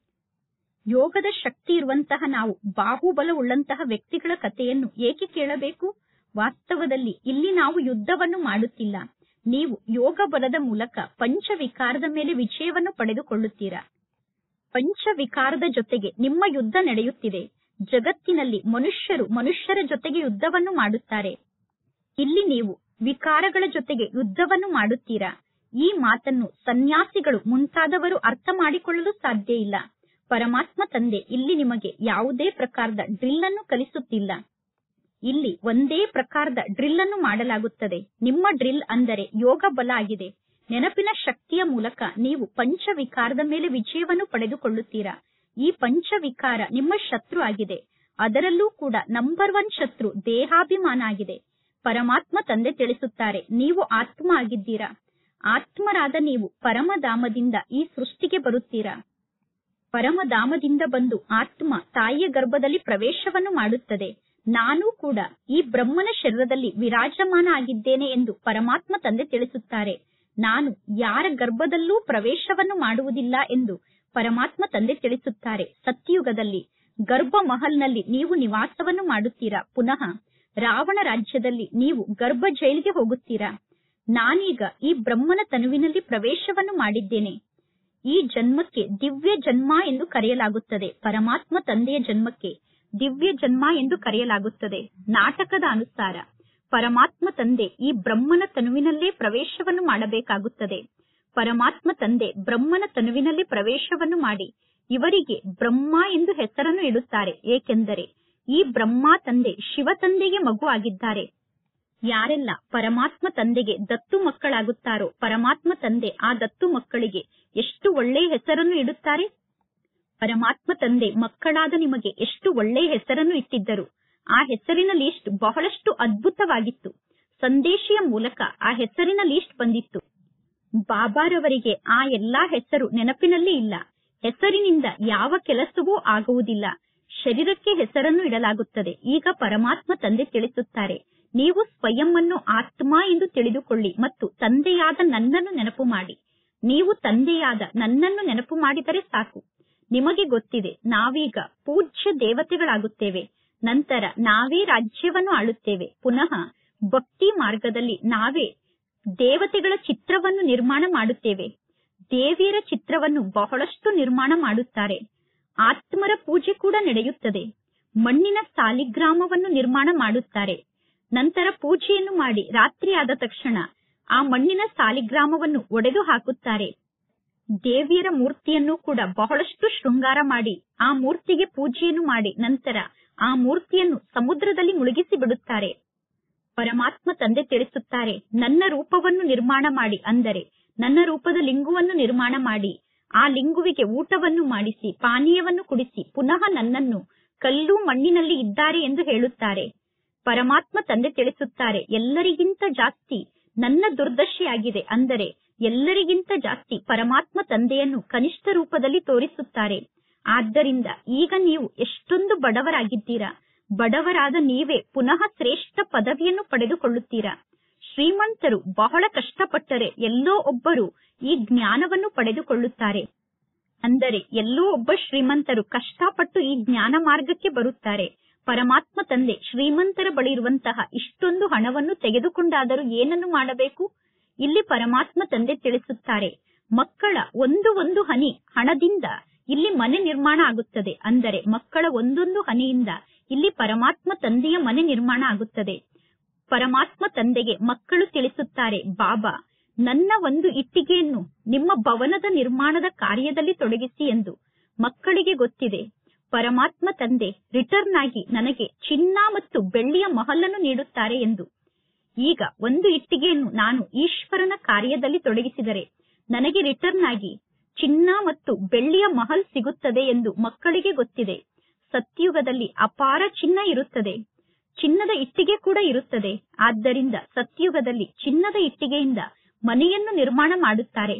ಯೋಗದ ಶಕ್ತಿ ಇರುವಂತಹ ನಾವು ಬಾಹುಬಲ ಉಳ್ಳಂತಹ ವ್ಯಕ್ತಿಗಳ ಕಥೆಯನ್ನು ಏಕೆ ಕೇಳಬೇಕು? ವಾಸ್ತವದಲ್ಲಿ ಇಲ್ಲಿ ನಾವು ಯುದ್ಧವನ್ನು ಮಾಡುತ್ತಿಲ್ಲ. ನೀವು ಯೋಗ ಬಲದ ಮೂಲಕ ಪಂಚವಿಕಾರದ ಮೇಲೆ ವಿಜಯವನ್ನು ಪಡೆದುಕೊಳ್ಳುತ್ತೀರಾ. ಪಂಚವಿಕಾರದ ಜೊತೆಗೆ ನಿಮ್ಮ ಯುದ್ಧ ನಡೆಯುತ್ತಿದೆ. ಜಗತ್ತಿನಲ್ಲಿ ಮನುಷ್ಯರ ಜೊತೆಗೆ ಯುದ್ಧವನ್ನು ಮಾಡುತ್ತಾರೆ. ಇಲ್ಲಿ ನೀವು ವಿಕಾರಗಳ ಜೊತೆಗೆ ಯುದ್ಧವನ್ನು ಮಾಡುತ್ತೀರಾ. ಈ ಮಾತನ್ನು ಸನ್ಯಾಸಿಗಳು ಮುಂತಾದವರು ಅರ್ಥ ಮಾಡಿಕೊಳ್ಳಲು ಸಾಧ್ಯ ಇಲ್ಲ. ಪರಮಾತ್ಮ ತಂದೆ ಇಲ್ಲಿ ನಿಮಗೆ ಯಾವುದೇ ಪ್ರಕಾರದ ಡ್ರಿಲ್ ಅನ್ನು ಕಲಿಸುತ್ತಿಲ್ಲ. ಇಲ್ಲಿ ಒಂದೇ ಪ್ರಕಾರದ ಡ್ರಿಲ್ ಅನ್ನು ಮಾಡಲಾಗುತ್ತದೆ. ನಿಮ್ಮ ಡ್ರಿಲ್ ಅಂದರೆ ಯೋಗ ಬಲ ಆಗಿದೆ. ನೆನಪಿನ ಶಕ್ತಿಯ ಮೂಲಕ ನೀವು ಪಂಚವಿಕಾರದ ಮೇಲೆ ವಿಜಯವನ್ನು ಪಡೆದುಕೊಳ್ಳುತ್ತೀರಾ. ಈ ಪಂಚವಿಕಾರ ನಿಮ್ಮ ಶತ್ರು ಆಗಿದೆ. ಅದರಲ್ಲೂ ಕೂಡ ನಂಬರ್ 1 ಶತ್ರು ದೇಹಾಭಿಮಾನ ಆಗಿದೆ. ಪರಮಾತ್ಮ ತಂದೆ ತಿಳಿಸುತ್ತಾರೆ, ನೀವು ಆತ್ಮ ಆಗಿದ್ದೀರಾ. ಆತ್ಮರಾದ ನೀವು ಪರಮಧಾಮದಿಂದ ಈ ಸೃಷ್ಟಿಗೆ ಬರುತ್ತೀರಾ. ಪರಮಧಾಮದಿಂದ ಬಂದು ಆತ್ಮ ತಾಯಿಯ ಗರ್ಭದಲ್ಲಿ ಪ್ರವೇಶವನ್ನು ಮಾಡುತ್ತದೆ. ನಾನು ಕೂಡ ಈ ಬ್ರಹ್ಮನ ಶರೀರದಲ್ಲಿ ವಿರಾಜಮಾನ ಆಗಿದ್ದೇನೆ ಎಂದು ಪರಮಾತ್ಮ ತಂದೆ ತಿಳಿಸುತ್ತಾರೆ. ನಾನು ಯಾರ ಗರ್ಭದಲ್ಲೂ ಪ್ರವೇಶವನ್ನು ಮಾಡುವುದಿಲ್ಲ ಎಂದು ಪರಮಾತ್ಮ ತಂದೆ ತಿಳಿಸುತ್ತಾರೆ. ಸತ್ಯಯುಗದಲ್ಲಿ ಗರ್ಭ ಮಹಲ್ನಲ್ಲಿ ನೀವು ನಿವಾಸವನ್ನು ಮಾಡುತ್ತೀರಾ. ಪುನಃ ರಾವಣ ರಾಜ್ಯದಲ್ಲಿ ನೀವು ಗರ್ಭ ಜೈಲಿಗೆ ಹೋಗುತ್ತೀರಾ. ನಾನೀಗ ಈ ಬ್ರಹ್ಮನ ತನುವಿನಲ್ಲಿ ಪ್ರವೇಶವನ್ನು ಮಾಡಿದ್ದೇನೆ. ಈ ಜನ್ಮಕ್ಕೆ ದಿವ್ಯ ಜನ್ಮ ಎಂದು ಕರೆಯಲಾಗುತ್ತದೆ. ಪರಮಾತ್ಮ ತಂದೆಯ ಜನ್ಮಕ್ಕೆ ದಿವ್ಯ ಜನ್ಮ ಎಂದು ಕರೆಯಲಾಗುತ್ತದೆ. ನಾಟಕದ ಅನುಸಾರ ಪರಮಾತ್ಮ ತಂದೆ ಈ ಬ್ರಹ್ಮನ ತನುವಿನಲ್ಲೇ ಪ್ರವೇಶವನ್ನು ಮಾಡಬೇಕಾಗುತ್ತದೆ. ಪರಮಾತ್ಮ ತಂದೆ ಬ್ರಹ್ಮನ ತನುವಿನಲ್ಲಿ ಪ್ರವೇಶವನ್ನು ಮಾಡಿ ಇವರಿಗೆ ಬ್ರಹ್ಮ ಎಂದು ಹೆಸರನ್ನು ಇಡುತ್ತಾರೆ. ಏಕೆಂದರೆ ಈ ಬ್ರಹ್ಮ ತಂದೆ ಶಿವ ತಂದೆಗೆ ಮಗು ಆಗಿದ್ದಾರೆ. ಯಾರೆಲ್ಲ ಪರಮಾತ್ಮ ತಂದೆಗೆ ದತ್ತು ಮಕ್ಕಳಾಗುತ್ತಾರೋ ಪರಮಾತ್ಮ ತಂದೆ ಆ ದತ್ತು ಮಕ್ಕಳಿಗೆ ಎಷ್ಟು ಒಳ್ಳೆಯ ಹೆಸರನ್ನು ಇಡುತ್ತಾರೆ. ಪರಮಾತ್ಮ ತಂದೆ ಮಕ್ಕಳಾದ ನಿಮಗೆ ಎಷ್ಟು ಒಳ್ಳೆಯ ಹೆಸರನ್ನು ಇಟ್ಟಿದ್ದರು. ಆ ಹೆಸರಿನ ಲೀಸ್ಟ್ ಬಹಳಷ್ಟು ಅದ್ಭುತವಾಗಿತ್ತು. ಸಂದೇಶಿಯ ಮೂಲಕ ಆ ಹೆಸರಿನ ಲೀಸ್ಟ್ ಬಂದಿತ್ತು. ಬಾಬಾರವರಿಗೆ ಆ ಎಲ್ಲಾ ಹೆಸರು ನೆನಪಿನಲ್ಲಿ ಇಲ್ಲ. ಹೆಸರಿನಿಂದ ಯಾವ ಕೆಲಸವೂ ಆಗುವುದಿಲ್ಲ. ಶರೀರಕ್ಕೆ ಹೆಸರನ್ನು ಇಡಲಾಗುತ್ತದೆ. ಈಗ ಪರಮಾತ್ಮ ತಂದೆ ತಿಳಿಸುತ್ತಾರೆ, ನೀವು ಸ್ವಯಂ ಅನ್ನು ಆತ್ಮ ಎಂದು ತಿಳಿದುಕೊಳ್ಳಿ ಮತ್ತು ತಂದೆಯಾದ ನನ್ನನ್ನು ನೆನಪು ಮಾಡಿ. ನೀವು ತಂದೆಯಾದ ನನ್ನನ್ನು ನೆನಪು ಮಾಡಿದರೆ ಸಾಕು. ನಿಮಗೆ ಗೊತ್ತಿದೆ, ನಾವೀಗ ಪೂಜ್ಯ ದೇವತೆಗಳಾಗುತ್ತೇವೆ. ನಂತರ ನಾವೇ ರಾಜ್ಯವನ್ನು ಆಳುತ್ತೇವೆ. ಪುನಃ ಭಕ್ತಿ ಮಾರ್ಗದಲ್ಲಿ ನಾವೇ ದೇವತೆಗಳ ಚಿತ್ರವನ್ನು ನಿರ್ಮಾಣ ಮಾಡುತ್ತೇವೆ. ದೇವಿಯರ ಚಿತ್ರವನ್ನು ಬಹಳಷ್ಟು ನಿರ್ಮಾಣ ಮಾಡುತ್ತಾರೆ. ಆತ್ಮರ ಪೂಜೆ ಕೂಡ ನಡೆಯುತ್ತದೆ. ಮಣ್ಣಿನ ಸಾಲಿಗ್ರಾಮವನ್ನು ನಿರ್ಮಾಣ ಮಾಡುತ್ತಾರೆ. ನಂತರ ಪೂಜೆಯನ್ನು ಮಾಡಿ ರಾತ್ರಿ ಆದ ತಕ್ಷಣ ಆ ಮಣ್ಣಿನ ಸಾಲಿಗ್ರಾಮವನ್ನು ಒಡೆದು ಹಾಕುತ್ತಾರೆ. ದೇವಿಯರ ಮೂರ್ತಿಯನ್ನು ಕೂಡ ಬಹಳಷ್ಟು ಶೃಂಗಾರ ಮಾಡಿ ಆ ಮೂರ್ತಿಗೆ ಪೂಜೆಯನ್ನು ಮಾಡಿ ನಂತರ ಆ ಮೂರ್ತಿಯನ್ನು ಸಮುದ್ರದಲ್ಲಿ ಮುಳುಗಿಸಿ ಬಿಡುತ್ತಾರೆ. ಪರಮಾತ್ಮ ತಂದೆ ತಿಳಿಸುತ್ತಾರೆ, ನನ್ನ ರೂಪವನ್ನು ನಿರ್ಮಾಣ ಮಾಡಿ, ಅಂದರೆ ನನ್ನ ರೂಪದ ಲಿಂಗುವನ್ನು ನಿರ್ಮಾಣ ಮಾಡಿ ಆ ಲಿಂಗುವಿಗೆ ಊಟವನ್ನು ಮಾಡಿಸಿ ಪಾನೀಯವನ್ನು ಕುಡಿಸಿ ಪುನಃ ನನ್ನನ್ನು ಕಲ್ಲು ಮಣ್ಣಿನಲ್ಲಿ ಇದ್ದಾರೆ ಎಂದು ಹೇಳುತ್ತಾರೆ. ಪರಮಾತ್ಮ ತಂದೆ ತಿಳಿಸುತ್ತಾರೆ, ಎಲ್ಲರಿಗಿಂತ ಜಾಸ್ತಿ ನನ್ನ ದುರ್ದಶೆಯಾಗಿದೆ. ಅಂದರೆ ಎಲ್ಲರಿಗಿಂತ ಜಾಸ್ತಿ ಪರಮಾತ್ಮ ತಂದೆಯನ್ನು ಕನಿಷ್ಠ ರೂಪದಲ್ಲಿ ತೋರಿಸುತ್ತಾರೆ. ಆದ್ದರಿಂದ ಈಗ ನೀವು ಎಷ್ಟೊಂದು ಬಡವರಾಗಿದ್ದೀರಾ. ಬಡವರಾದ ನೀವೇ ಪುನಃ ಶ್ರೇಷ್ಠ ಪದವಿಯನ್ನು ಪಡೆದುಕೊಳ್ಳುತ್ತೀರಾ. ಶ್ರೀಮಂತರು ಬಹಳ ಕಷ್ಟಪಟ್ಟರೆ ಎಲ್ಲೋ ಒಬ್ಬರು ಈ ಜ್ಞಾನವನ್ನು ಪಡೆದುಕೊಳ್ಳುತ್ತಾರೆ. ಅಂದರೆ ಎಲ್ಲೋ ಒಬ್ಬ ಶ್ರೀಮಂತರು ಕಷ್ಟಪಟ್ಟು ಈ ಜ್ಞಾನ ಮಾರ್ಗಕ್ಕೆ ಬರುತ್ತಾರೆ. ಪರಮಾತ್ಮ ತಂದೆ ಶ್ರೀಮಂತರ ಬಳಿ ಇರುವಂತಹ ಇಷ್ಟೊಂದು ಹಣವನ್ನು ತೆಗೆದುಕೊಂಡಾದರೂ ಏನನ್ನು ಮಾಡಬೇಕು? ಇಲ್ಲಿ ಪರಮಾತ್ಮ ತಂದೆ ತಿಳಿಸುತ್ತಾರೆ, ಮಕ್ಕಳ ಒಂದು ಹನಿ ಹಣದಿಂದ ಇಲ್ಲಿ ಮನೆ ನಿರ್ಮಾಣ ಆಗುತ್ತದೆ. ಅಂದರೆ ಮಕ್ಕಳ ಒಂದೊಂದು ಹನಿಯಿಂದ ಇಲ್ಲಿ ಪರಮಾತ್ಮ ತಂದೆಯ ಮನೆ ನಿರ್ಮಾಣ ಆಗುತ್ತದೆ. ಪರಮಾತ್ಮ ತಂದೆಗೆ ಮಕ್ಕಳು ತಿಳಿಸುತ್ತಾರೆ, ಬಾಬಾ, ನನ್ನ ಒಂದು ಇಟ್ಟಿಗೆಯನ್ನು ನಿಮ್ಮ ಭವನದ ನಿರ್ಮಾಣದ ಕಾರ್ಯದಲ್ಲಿ ತೊಡಗಿಸಿ ಎಂದು. ಮಕ್ಕಳಿಗೆ ಗೊತ್ತಿದೆ, ಪರಮಾತ್ಮ ತಂದೆ ರಿಟರ್ನ್ ಆಗಿ ನನಗೆ ಚಿನ್ನ ಮತ್ತು ಬೆಳ್ಳಿಯ ಮಹಲನ್ನು ನೀಡುತ್ತಾರೆ ಎಂದು. ಈಗ ಒಂದು ಇಟ್ಟಿಗೆಯನ್ನು ನಾನು ಈಶ್ವರನ ಕಾರ್ಯದಲ್ಲಿ ತೊಡಗಿಸಿದರೆ ನನಗೆ ರಿಟರ್ನ್ ಆಗಿ ಚಿನ್ನ ಮತ್ತು ಬೆಳ್ಳಿಯ ಮಹಲ್ ಸಿಗುತ್ತದೆ ಎಂದು ಮಕ್ಕಳಿಗೆ ಗೊತ್ತಿದೆ. ಸತ್ಯುಗದಲ್ಲಿ ಅಪಾರ ಚಿನ್ನ ಇರುತ್ತದೆ, ಚಿನ್ನದ ಇಟ್ಟಿಗೆ ಕೂಡ ಇರುತ್ತದೆ. ಆದ್ದರಿಂದ ಸತ್ಯುಗದಲ್ಲಿ ಚಿನ್ನದ ಇಟ್ಟಿಗೆಯಿಂದ ಮನೆಯನ್ನು ನಿರ್ಮಾಣ ಮಾಡುತ್ತಾರೆ.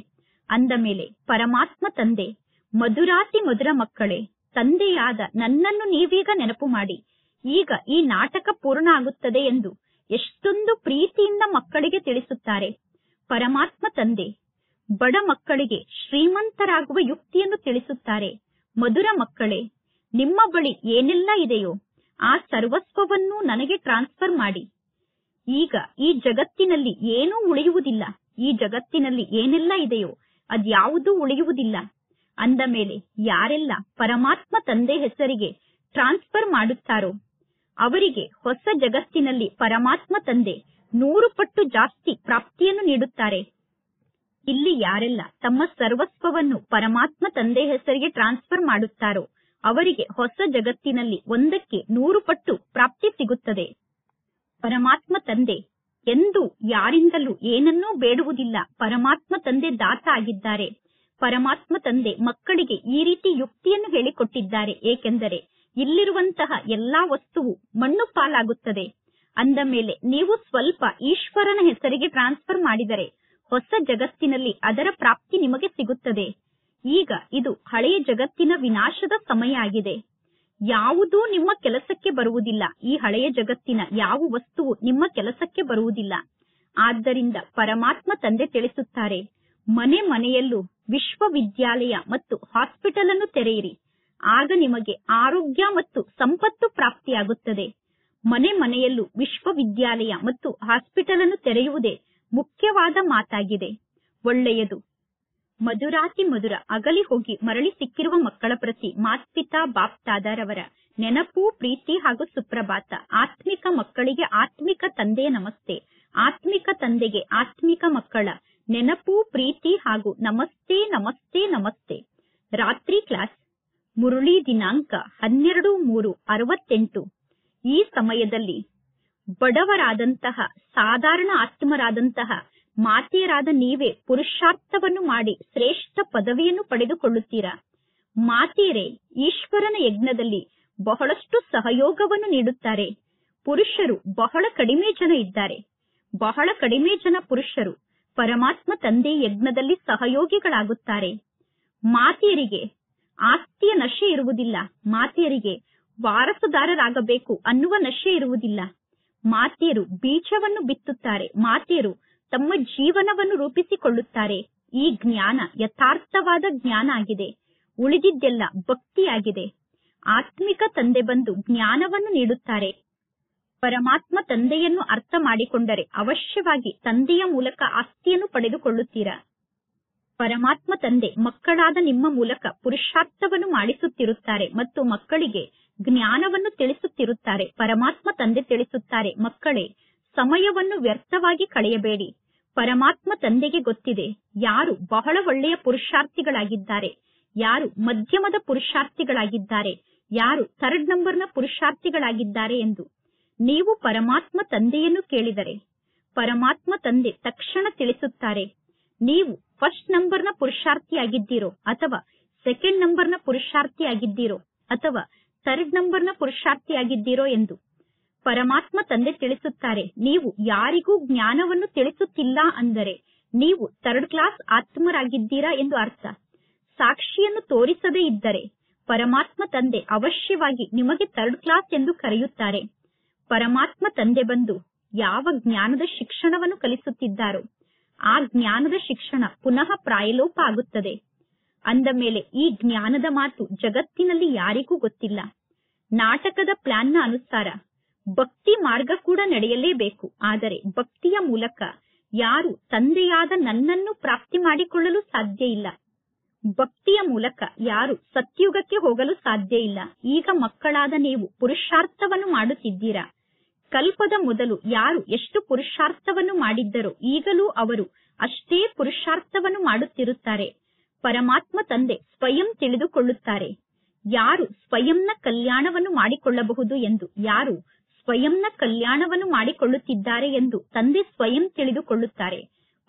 ಅಂದ ಮೇಲೆ ಪರಮಾತ್ಮ ತಂದೆ, ಮಧುರಾತಿ ಮಧುರ ಮಕ್ಕಳೇ, ತಂದೆಯಾದ ನನ್ನನ್ನು ನೀವೀಗ ನೆನಪು ಮಾಡಿ, ಈಗ ಈ ನಾಟಕ ಪೂರ್ಣ ಆಗುತ್ತದೆ ಎಂದು ಎಷ್ಟೊಂದು ಪ್ರೀತಿಯಿಂದ ಮಕ್ಕಳಿಗೆ ತಿಳಿಸುತ್ತಾರೆ. ಪರಮಾತ್ಮ ತಂದೆ ಬಡ ಮಕ್ಕಳಿಗೆ ಶ್ರೀಮಂತರಾಗುವ ಯುಕ್ತಿಯನ್ನು ತಿಳಿಸುತ್ತಾರೆ. ಮಧುರ ಮಕ್ಕಳೇ, ನಿಮ್ಮ ಬಳಿ ಏನೆಲ್ಲ ಇದೆಯೋ ಆ ಸರ್ವಸ್ವವನ್ನು ನನಗೆ ಟ್ರಾನ್ಸ್ಫರ್ ಮಾಡಿ. ಈಗ ಈ ಜಗತ್ತಿನಲ್ಲಿ ಏನೂ ಉಳಿಯುವುದಿಲ್ಲ. ಈ ಜಗತ್ತಿನಲ್ಲಿ ಏನೆಲ್ಲ ಇದೆಯೋ ಅದ್ಯಾವುದೂ ಉಳಿಯುವುದಿಲ್ಲ. ಅಂದ ಮೇಲೆ ಯಾರೆಲ್ಲ ಪರಮಾತ್ಮ ತಂದೆ ಹೆಸರಿಗೆ ಟ್ರಾನ್ಸ್ಫರ್ ಮಾಡುತ್ತಾರೋ ಅವರಿಗೆ ಹೊಸ ಜಗತ್ತಿನಲ್ಲಿ ಪರಮಾತ್ಮ ತಂದೆ 100 ಪಟ್ಟು ಜಾಸ್ತಿ ಪ್ರಾಪ್ತಿಯನ್ನು ನೀಡುತ್ತಾರೆ. ಇಲ್ಲಿ ಯಾರೆಲ್ಲ ತಮ್ಮ ಸರ್ವಸ್ವವನ್ನು ಪರಮಾತ್ಮ ತಂದೆ ಹೆಸರಿಗೆ ಟ್ರಾನ್ಸ್ಫರ್ ಮಾಡುತ್ತಾರೋ ಅವರಿಗೆ ಹೊಸ ಜಗತ್ತಿನಲ್ಲಿ 1ಕ್ಕೆ 100 ಪಟ್ಟು ಪ್ರಾಪ್ತಿ ಸಿಗುತ್ತದೆ. ಪರಮಾತ್ಮ ತಂದೆ ಎಂದು ಯಾರಿಂದಲೂ ಏನನ್ನೂ ಬೇಡುವುದಿಲ್ಲ. ಪರಮಾತ್ಮ ತಂದೆ ದಾತ ಆಗಿದ್ದಾರೆ. ಪರಮಾತ್ಮ ತಂದೆ ಮಕ್ಕಳಿಗೆ ಈ ರೀತಿ ಯುಕ್ತಿಯನ್ನು ಹೇಳಿಕೊಟ್ಟಿದ್ದಾರೆ. ಏಕೆಂದರೆ ಇಲ್ಲಿರುವಂತಹ ಎಲ್ಲಾ ವಸ್ತುವು ಮಣ್ಣು ಪಾಲಾಗುತ್ತದೆ. ಅಂದ ಮೇಲೆ ನೀವು ಸ್ವಲ್ಪ ಈಶ್ವರನ ಹೆಸರಿಗೆ ಟ್ರಾನ್ಸ್ಫರ್ ಮಾಡಿದರೆ ಹೊಸ ಜಗತ್ತಿನಲ್ಲಿ ಅದರ ಪ್ರಾಪ್ತಿ ನಿಮಗೆ ಸಿಗುತ್ತದೆ. ಈಗ ಇದು ಹಳೆಯ ಜಗತ್ತಿನ ವಿನಾಶದ ಸಮಯ ಆಗಿದೆ. ಯಾವುದೂ ನಿಮ್ಮ ಕೆಲಸಕ್ಕೆ ಬರುವುದಿಲ್ಲ. ಈ ಹಳೆಯ ಜಗತ್ತಿನ ಯಾವ ವಸ್ತುವು ನಿಮ್ಮ ಕೆಲಸಕ್ಕೆ ಬರುವುದಿಲ್ಲ. ಆದ್ದರಿಂದ ಪರಮಾತ್ಮ ತಂದೆ ತಿಳಿಸುತ್ತಾರೆ, ಮನೆ ಮನೆಯಲ್ಲೂ ವಿಶ್ವವಿದ್ಯಾಲಯ ಮತ್ತು ಹಾಸ್ಪಿಟಲ್ ಅನ್ನು ತೆರೆಯಿರಿ. ಆಗ ನಿಮಗೆ ಆರೋಗ್ಯ ಮತ್ತು ಸಂಪತ್ತು ಪ್ರಾಪ್ತಿಯಾಗುತ್ತದೆ. ಮನೆ ಮನೆಯಲ್ಲೂ ವಿಶ್ವವಿದ್ಯಾಲಯ ಮತ್ತು ಹಾಸ್ಪಿಟಲ್ ಅನ್ನು ತೆರೆಯುವುದೇ ಮುಖ್ಯವಾದ ಮಾತಾಗಿದೆ. ಒಳ್ಳೆಯದು. ಮಧುರಾತಿ ಮಧುರ ಅಗಲಿ ಹೋಗಿ ಮರಳಿ ಸಿಕ್ಕಿರುವ ಮಕ್ಕಳ ಪ್ರತಿ ಮಾತ್ಪಿತಾ ಬಾಪ್ತಾದರವರ ನೆನಪು, ಪ್ರೀತಿ ಹಾಗೂ ಸುಪ್ರಭಾತ. ಆತ್ಮಿಕ ಮಕ್ಕಳಿಗೆ ಆತ್ಮಿಕ ತಂದೆಯ ನಮಸ್ತೆ. ಆತ್ಮಿಕ ತಂದೆಗೆ ಆತ್ಮಿಕ ಮಕ್ಕಳ ನೆನಪು, ಪ್ರೀತಿ ಹಾಗೂ ನಮಸ್ತೆ ನಮಸ್ತೆ ನಮಸ್ತೆ. ರಾತ್ರಿ ಕ್ಲಾಸ್ ಮುರುಳಿ ದಿನಾಂಕ 12/3/68. ಈ ಸಮಯದಲ್ಲಿ ಬಡವರಾದಂತಹ ಸಾಧಾರಣ ಆತ್ಮರಾದಂತಹ ಮಾತೆಯರಾದ ನೀವೇ ಪುರುಷಾರ್ಥವನ್ನು ಮಾಡಿ ಶ್ರೇಷ್ಠ ಪದವಿಯನ್ನು ಪಡೆದುಕೊಳ್ಳುತ್ತೀರಾ. ಮಾತೆಯರೇ ಈಶ್ವರನ ಯಜ್ಞದಲ್ಲಿ ಬಹಳಷ್ಟು ಸಹಯೋಗವನ್ನು ನೀಡುತ್ತಾರೆ. ಪುರುಷರು ಬಹಳ ಕಡಿಮೆ ಜನ ಇದ್ದಾರೆ. ಬಹಳ ಕಡಿಮೆ ಜನ ಪುರುಷರು ಪರಮಾತ್ಮ ತಂದೆ ಯಜ್ಞದಲ್ಲಿ ಸಹಯೋಗಿಗಳಾಗುತ್ತಾರೆ. ಮಾತೆಯರಿಗೆ ಆಸ್ತಿಯ ನಶೆ ಇರುವುದಿಲ್ಲ. ಮಾತೆಯರಿಗೆ ವಾರಸುದಾರರಾಗಬೇಕು ಅನ್ನುವ ನಶೆ ಇರುವುದಿಲ್ಲ. ಮಾತೆಯರು ಬೀಜವನ್ನು ಬಿತ್ತುತ್ತಾರೆ. ಮಾತೆಯರು ತಮ್ಮ ಜೀವನವನ್ನು ರೂಪಿಸಿಕೊಳ್ಳುತ್ತಾರೆ. ಈ ಜ್ಞಾನ ಯಥಾರ್ಥವಾದ ಜ್ಞಾನ ಆಗಿದೆ. ಉಳಿದಿದ್ದೆಲ್ಲ ಭಕ್ತಿಯಾಗಿದೆ. ಆತ್ಮಿಕ ತಂದೆ ಬಂದು ಜ್ಞಾನವನ್ನು ನೀಡುತ್ತಾರೆ. ಪರಮಾತ್ಮ ತಂದೆಯನ್ನು ಅರ್ಥ ಮಾಡಿಕೊಂಡರೆ ಅವಶ್ಯವಾಗಿ ತಂದೆಯ ಮೂಲಕ ಆಸ್ತಿಯನ್ನು ಪಡೆದುಕೊಳ್ಳುತ್ತೀರಾ. ಪರಮಾತ್ಮ ತಂದೆ ಮಕ್ಕಳಾದ ನಿಮ್ಮ ಮೂಲಕ ಪುರುಷಾರ್ಥವನ್ನು ಮಾಡಿಸುತ್ತಿರುತ್ತಾರೆ ಮತ್ತು ಮಕ್ಕಳಿಗೆ ಜ್ಞಾನವನ್ನು ತಿಳಿಸುತ್ತಿರುತ್ತಾರೆ. ಪರಮಾತ್ಮ ತಂದೆ ತಿಳಿಸುತ್ತಾರೆ, ಮಕ್ಕಳೇ, ಸಮಯವನ್ನು ವ್ಯರ್ಥವಾಗಿ ಕಳೆಯಬೇಡಿ. ಪರಮಾತ್ಮ ತಂದೆಗೆ ಗೊತ್ತಿದೆ ಯಾರು ಬಹಳ ಒಳ್ಳೆಯ ಪುರುಷಾರ್ಥಿಗಳಾಗಿದ್ದಾರೆ, ಯಾರು ಮಧ್ಯಮದ ಪುರುಷಾರ್ಥಿಗಳಾಗಿದ್ದಾರೆ, ಯಾರು 3rd ನಂಬರ್ನ ಪುರುಷಾರ್ಥಿಗಳಾಗಿದ್ದಾರೆ ಎಂದು. ನೀವು ಪರಮಾತ್ಮ ತಂದೆಯನ್ನು ಕೇಳಿದರೆ ಪರಮಾತ್ಮ ತಂದೆ ತಕ್ಷಣ ತಿಳಿಸುತ್ತಾರೆ, ನೀವು 1st ನಂಬರ್ನ ಪುರುಷಾರ್ಥಿಯಾಗಿದ್ದೀರೋ ಅಥವಾ 2nd ನಂಬರ್ನ ಪುರುಷಾರ್ಥಿಯಾಗಿದ್ದೀರೋ ಅಥವಾ 3rd ನಂಬರ್ನ ಪುರುಷಾರ್ಥಿಯಾಗಿದ್ದೀರೋ ಎಂದು. ಪರಮಾತ್ಮ ತಂದೆ ತಿಳಿಸುತ್ತಾರೆ, ನೀವು ಯಾರಿಗೂ ಜ್ಞಾನವನ್ನು ತಿಳಿಸುತ್ತಿಲ್ಲ ಅಂದರೆ ನೀವು 3rd ಕ್ಲಾಸ್ ಆತ್ಮರಾಗಿದ್ದೀರಾ ಎಂದು ಅರ್ಥ. ಸಾಕ್ಷಿಯನ್ನು ತೋರಿಸದೇ ಇದ್ದರೆ ಪರಮಾತ್ಮ ತಂದೆ ಅವಶ್ಯವಾಗಿ ನಿಮಗೆ 3rd ಕ್ಲಾಸ್ ಎಂದು ಕರೆಯುತ್ತಾರೆ. ಪರಮಾತ್ಮ ತಂದೆ ಬಂದು ಯಾವ ಜ್ಞಾನದ ಶಿಕ್ಷಣವನ್ನು ಕಲಿಸುತ್ತಿದ್ದಾರೋ ಆ ಜ್ಞಾನದ ಶಿಕ್ಷಣ ಪುನಃ ಪ್ರಾಯಲೋಪ ಆಗುತ್ತದೆ. ಅಂದ ಮೇಲೆ ಈ ಜ್ಞಾನದ ಮಾತು ಜಗತ್ತಿನಲ್ಲಿ ಯಾರಿಗೂ ಗೊತ್ತಿಲ್ಲ. ನಾಟಕದ ಪ್ಲಾನ್ನ ಅನುಸಾರ ಭಕ್ತಿ ಮಾರ್ಗ ಕೂಡ ನಡೆಯಲೇಬೇಕು. ಆದರೆ ಭಕ್ತಿಯ ಮೂಲಕ ಯಾರು ತಂದೆಯಾದ ನನ್ನನ್ನು ಪ್ರಾಪ್ತಿ ಮಾಡಿಕೊಳ್ಳಲು ಸಾಧ್ಯ ಇಲ್ಲ. ಭಕ್ತಿಯ ಮೂಲಕ ಯಾರು ಸತ್ಯುಗಕ್ಕೆ ಹೋಗಲು ಸಾಧ್ಯ ಇಲ್ಲ. ಈಗ ಮಕ್ಕಳಾದ ನೀವು ಪುರುಷಾರ್ಥವನ್ನು ಮಾಡುತ್ತಿದ್ದೀರಾ. ಕಲ್ಪದ ಮೊದಲು ಯಾರು ಎಷ್ಟು ಪುರುಷಾರ್ಥವನ್ನು ಮಾಡಿದ್ದರೋ ಈಗಲೂ ಅವರು ಅಷ್ಟೇ ಪುರುಷಾರ್ಥವನ್ನು ಮಾಡುತ್ತಿರುತ್ತಾರೆ. ಪರಮಾತ್ಮ ತಂದೆ ಸ್ವಯಂ ತಿಳಿದುಕೊಳ್ಳುತ್ತಾರೆ ಯಾರು ಸ್ವಯಂನ ಕಲ್ಯಾಣವನ್ನು ಮಾಡಿಕೊಳ್ಳಬಹುದು ಎಂದು. ಯಾರು ಸ್ವಯಂನ ಕಲ್ಯಾಣವನ್ನು ಮಾಡಿಕೊಳ್ಳುತ್ತಿದ್ದಾರೆ ಎಂದು ತಂದೆ ಸ್ವಯಂ ತಿಳಿದುಕೊಳ್ಳುತ್ತಾರೆ.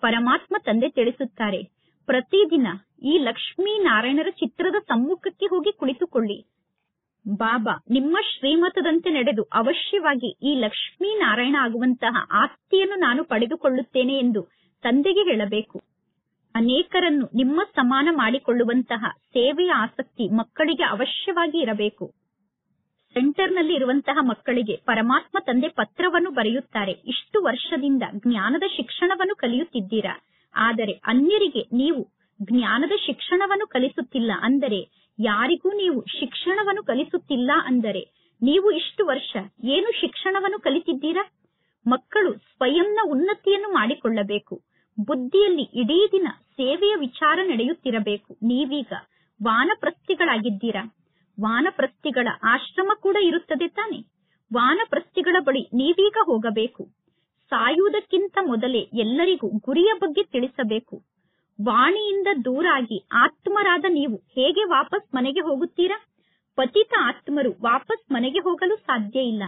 ಪರಮಾತ್ಮ ತಂದೆ ತಿಳಿಸುತ್ತಾರೆ, ಪ್ರತಿದಿನ ಈ ಲಕ್ಷ್ಮೀ ನಾರಾಯಣರ ಚಿತ್ರದ ಸಮ್ಮುಖಕ್ಕೆ ಹೋಗಿ ಕುಳಿತುಕೊಳ್ಳಿ. ಬಾಬಾ ನಿಮ್ಮ ಶ್ರೀಮತದಂತೆ ನಡೆದು ಅವಶ್ಯವಾಗಿ ಈ ಲಕ್ಷ್ಮೀ ನಾರಾಯಣ ಆಗುವಂತಹ ಆಸ್ತಿಯನ್ನು ನಾನು ಪಡೆದುಕೊಳ್ಳುತ್ತೇನೆ ಎಂದು ತಂದೆಗೆ ಹೇಳಬೇಕು. ಅನೇಕರನ್ನು ನಿಮ್ಮ ಸಮಾನ ಮಾಡಿಕೊಳ್ಳುವಂತಹ ಸೇವೆಯ ಆಸಕ್ತಿ ಮಕ್ಕಳಿಗೆ ಅವಶ್ಯವಾಗಿ ಇರಬೇಕು. ಸೆಂಟರ್ನಲ್ಲಿ ಇರುವಂತಹ ಮಕ್ಕಳಿಗೆ ಪರಮಾತ್ಮ ತಂದೆ ಪತ್ರವನ್ನು ಬರೆಯುತ್ತಾರೆ, ಇಷ್ಟು ವರ್ಷದಿಂದ ಜ್ಞಾನದ ಶಿಕ್ಷಣವನ್ನು ಕಲಿಯುತ್ತಿದ್ದೀರಾ, ಆದರೆ ಅನ್ಯರಿಗೆ ನೀವು ಜ್ಞಾನದ ಶಿಕ್ಷಣವನ್ನು ಕಲಿಸುತ್ತಿಲ್ಲ ಅಂದರೆ, ಯಾರಿಗೂ ನೀವು ಶಿಕ್ಷಣವನ್ನು ಕಲಿಸುತ್ತಿಲ್ಲ ಅಂದರೆ ನೀವು ಇಷ್ಟು ವರ್ಷ ಏನು ಶಿಕ್ಷಣವನ್ನು ಕಲಿತಿದ್ದೀರಾ? ಮಕ್ಕಳು ಸ್ವಯಂನ ಉನ್ನತಿಯನ್ನು ಮಾಡಿಕೊಳ್ಳಬೇಕು. ಬುದ್ಧಿಯಲ್ಲಿ ಇಡೀ ದಿನ ಸೇವೆಯ ವಿಚಾರ ನಡೆಯುತ್ತಿರಬೇಕು. ನೀವೀಗ ವಾನಪ್ರಸ್ಥಿಗಳಾಗಿದ್ದೀರಾ. ವಾನಪ್ರಸ್ಥಿಗಳ ಆಶ್ರಮ ಕೂಡ ಇರುತ್ತದೆ ತಾನೆ. ವಾನಪ್ರಸ್ಥಿಗಳ ಬಳಿ ನೀವೀಗ ಹೋಗಬೇಕು. ಸಾಯುವುದಕ್ಕಿಂತ ಮೊದಲೇ ಎಲ್ಲರಿಗೂ ಗುರಿಯ ಬಗ್ಗೆ ತಿಳಿಸಬೇಕು. ವಾಣಿಯಿಂದ ದೂರಾಗಿ ಆತ್ಮರಾದ ನೀವು ಹೇಗೆ ವಾಪಸ್ ಮನೆಗೆ ಹೋಗುತ್ತೀರಾ? ಪತಿತ ಆತ್ಮರು ವಾಪಸ್ ಮನೆಗೆ ಹೋಗಲು ಸಾಧ್ಯ ಇಲ್ಲ.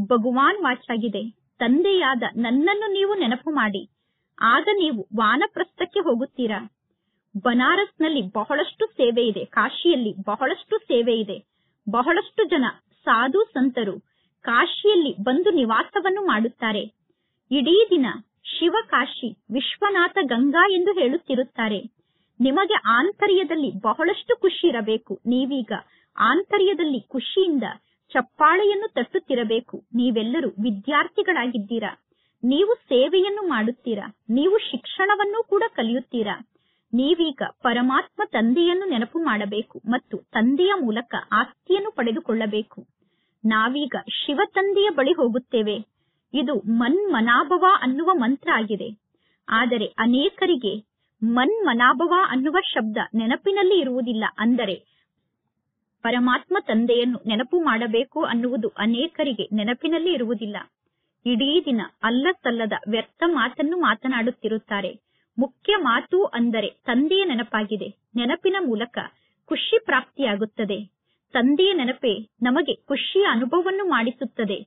ಭಗವಾನ್ ವಾಚಾಗಿದೆ, ತಂದೆಯಾದ ನನ್ನನ್ನು ನೀವು ನೆನಪು ಮಾಡಿ, ಆಗ ನೀವು ವಾನಪ್ರಸ್ಥಕ್ಕೆ ಹೋಗುತ್ತೀರಾ. ಬನಾರಸ್ನಲ್ಲಿ ಬಹಳಷ್ಟು ಸೇವೆ ಇದೆ, ಕಾಶಿಯಲ್ಲಿ ಬಹಳಷ್ಟು ಸೇವೆ ಇದೆ. ಬಹಳಷ್ಟು ಜನ ಸಾಧು ಸಂತರು ಕಾಶಿಯಲ್ಲಿ ಬಂದು ನಿವಾಸವನ್ನು ಮಾಡುತ್ತಾರೆ. ಇಡೀ ದಿನ ಶಿವಕಾಶಿ, ವಿಶ್ವನಾಥ, ಗಂಗಾ ಎಂದು ಹೇಳುತ್ತಿರುತ್ತಾರೆ. ನಿಮಗೆ ಆಂತರ್ಯದಲ್ಲಿ ಬಹಳಷ್ಟು ಖುಷಿ ಇರಬೇಕು. ನೀವೀಗ ಆಂತರ್ಯದಲ್ಲಿ ಖುಷಿಯಿಂದ ಚಪ್ಪಾಳೆಯನ್ನು ತಟ್ಟುತ್ತಿರಬೇಕು. ನೀವೆಲ್ಲರೂ ವಿದ್ಯಾರ್ಥಿಗಳಾಗಿದ್ದೀರಾ. ನೀವು ಸೇವೆಯನ್ನು ಮಾಡುತ್ತೀರಾ. ನೀವು ಶಿಕ್ಷಣವನ್ನು ಕೂಡ ಕಲಿಯುತ್ತೀರಾ. ನೀವೀಗ ಪರಮಾತ್ಮ ತಂದೆಯನ್ನು ನೆನಪು ಮಾಡಬೇಕು ಮತ್ತು ತಂದೆಯ ಮೂಲಕ ಆಸ್ತಿಯನ್ನು ಪಡೆದುಕೊಳ್ಳಬೇಕು. ನಾವೀಗ ಶಿವ ತಂದೆಯ ಬಳಿ ಹೋಗುತ್ತೇವೆ. ಇದು ಮನ್ಮನಾಭವ ಅನ್ನುವ ಮಂತ್ರ ಆಗಿದೆ. ಆದರೆ ಅನೇಕರಿಗೆ ಮನ್ಮನಾಭವ ಅನ್ನುವ ಶಬ್ದ ನೆನಪಿನಲ್ಲಿ ಇರುವುದಿಲ್ಲ. ಅಂದರೆ ಪರಮಾತ್ಮ ತಂದೆಯನ್ನು ನೆನಪು ಮಾಡಬೇಕು ಅನ್ನುವುದು ಅನೇಕರಿಗೆ ನೆನಪಿನಲ್ಲಿ ಇರುವುದಿಲ್ಲ. ಇಡೀ ದಿನ ಅಲ್ಲಸಲ್ಲದ ವ್ಯರ್ಥ ಮಾತನ್ನು ಮಾತನಾಡುತ್ತಿರುತ್ತಾರೆ. ಮುಖ್ಯ ಮಾತು ಅಂದರೆ ತಂದೆಯ ನೆನಪಾಗಿದೆ. ನೆನಪಿನ ಮೂಲಕ ಖುಷಿ ಪ್ರಾಪ್ತಿಯಾಗುತ್ತದೆ. ತಂದೆಯ ನೆನಪೇ ನಮಗೆ ಖುಷಿಯ ಅನುಭವವನ್ನು ಮಾಡಿಸುತ್ತದೆ.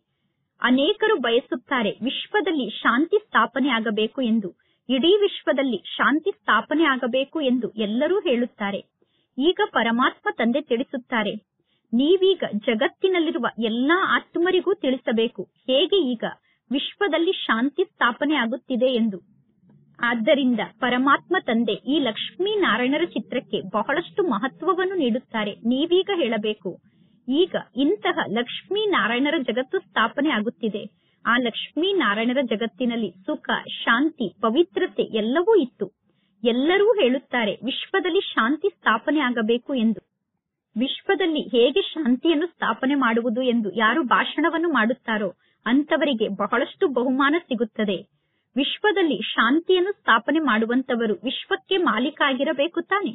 ಅನೇಕರು ಬಯಸುತ್ತಾರೆ ವಿಶ್ವದಲ್ಲಿ ಶಾಂತಿ ಸ್ಥಾಪನೆ ಆಗಬೇಕು ಎಂದು. ಇಡೀ ವಿಶ್ವದಲ್ಲಿ ಶಾಂತಿ ಸ್ಥಾಪನೆ ಆಗಬೇಕು ಎಂದು ಎಲ್ಲರೂ ಹೇಳುತ್ತಾರೆ. ಈಗ ಪರಮಾತ್ಮ ತಂದೆ ತಿಳಿಸುತ್ತಾರೆ, ನೀವೀಗ ಜಗತ್ತಿನಲ್ಲಿರುವ ಎಲ್ಲಾ ಆತ್ಮರಿಗೂ ತಿಳಿಸಬೇಕು ಹೇಗೆ ಈಗ ವಿಶ್ವದಲ್ಲಿ ಶಾಂತಿ ಸ್ಥಾಪನೆ ಆಗುತ್ತಿದೆ ಎಂದು. ಆದ್ದರಿಂದ ಪರಮಾತ್ಮ ತಂದೆ ಈ ಲಕ್ಷ್ಮೀ ನಾರಾಯಣರ ಚಿತ್ರಕ್ಕೆ ಬಹಳಷ್ಟು ಮಹತ್ವವನ್ನು ನೀಡುತ್ತಾರೆ. ನೀವೀಗ ಹೇಳಬೇಕು, ಈಗ ಇಂತಹ ಲಕ್ಷ್ಮೀ ನಾರಾಯಣರ ಜಗತ್ತು ಸ್ಥಾಪನೆ ಆಗುತ್ತಿದೆ. ಆ ಲಕ್ಷ್ಮೀ ನಾರಾಯಣರ ಜಗತ್ತಿನಲ್ಲಿ ಸುಖ, ಶಾಂತಿ, ಪವಿತ್ರತೆ ಎಲ್ಲವೂ ಇತ್ತು. ಎಲ್ಲರೂ ಹೇಳುತ್ತಾರೆ ವಿಶ್ವದಲ್ಲಿ ಶಾಂತಿ ಸ್ಥಾಪನೆ ಆಗಬೇಕು ಎಂದು. ವಿಶ್ವದಲ್ಲಿ ಹೇಗೆ ಶಾಂತಿಯನ್ನು ಸ್ಥಾಪನೆ ಮಾಡುವುದು ಎಂದು ಯಾರು ಭಾಷಣವನ್ನು ಮಾಡುತ್ತಾರೋ ಅಂತವರಿಗೆ ಬಹಳಷ್ಟು ಬಹುಮಾನ ಸಿಗುತ್ತದೆ. ವಿಶ್ವದಲ್ಲಿ ಶಾಂತಿಯನ್ನು ಸ್ಥಾಪನೆ ಮಾಡುವಂತವರು ವಿಶ್ವಕ್ಕೆ ಮಾಲೀಕ ಆಗಿರಬೇಕು ತಾನೆ.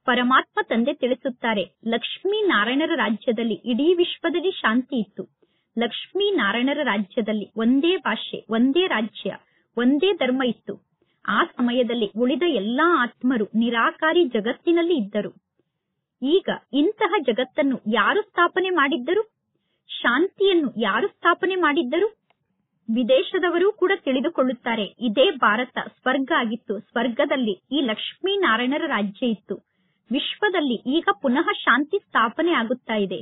ಪರಮಾತ್ಮ ತಂದೆ ತಿಳಿಸುತ್ತಾರೆ, ಲಕ್ಷ್ಮೀ ನಾರಾಯಣರ ರಾಜ್ಯದಲ್ಲಿ ಇಡೀ ವಿಶ್ವದಲ್ಲಿ ಶಾಂತಿ ಇತ್ತು. ಲಕ್ಷ್ಮೀ ನಾರಾಯಣರ ರಾಜ್ಯದಲ್ಲಿ ಒಂದೇ ಭಾಷೆ, ಒಂದೇ ರಾಜ್ಯ, ಒಂದೇ ಧರ್ಮ ಇತ್ತು. ಆ ಸಮಯದಲ್ಲಿ ಉಳಿದ ಎಲ್ಲಾ ಆತ್ಮರು ನಿರಾಕಾರಿ ಜಗತ್ತಿನಲ್ಲಿ ಇದ್ದರು. ಈಗ ಇಂತಹ ಜಗತ್ತನ್ನು ಯಾರು ಸ್ಥಾಪನೆ ಮಾಡಿದ್ದರು? ಶಾಂತಿಯನ್ನು ಯಾರು ಸ್ಥಾಪನೆ ಮಾಡಿದ್ದರು? ವಿದೇಶದವರೂ ಕೂಡ ತಿಳಿದುಕೊಳ್ಳುತ್ತಾರೆ, ಇದೇ ಭಾರತ ಸ್ವರ್ಗ ಆಗಿತ್ತು. ಸ್ವರ್ಗದಲ್ಲಿ ಈ ಲಕ್ಷ್ಮೀ ನಾರಾಯಣರ ರಾಜ್ಯ ಇತ್ತು. ವಿಶ್ವದಲ್ಲಿ ಈಗ ಪುನಃ ಶಾಂತಿ ಸ್ಥಾಪನೆ ಆಗುತ್ತಾ ಇದೆ.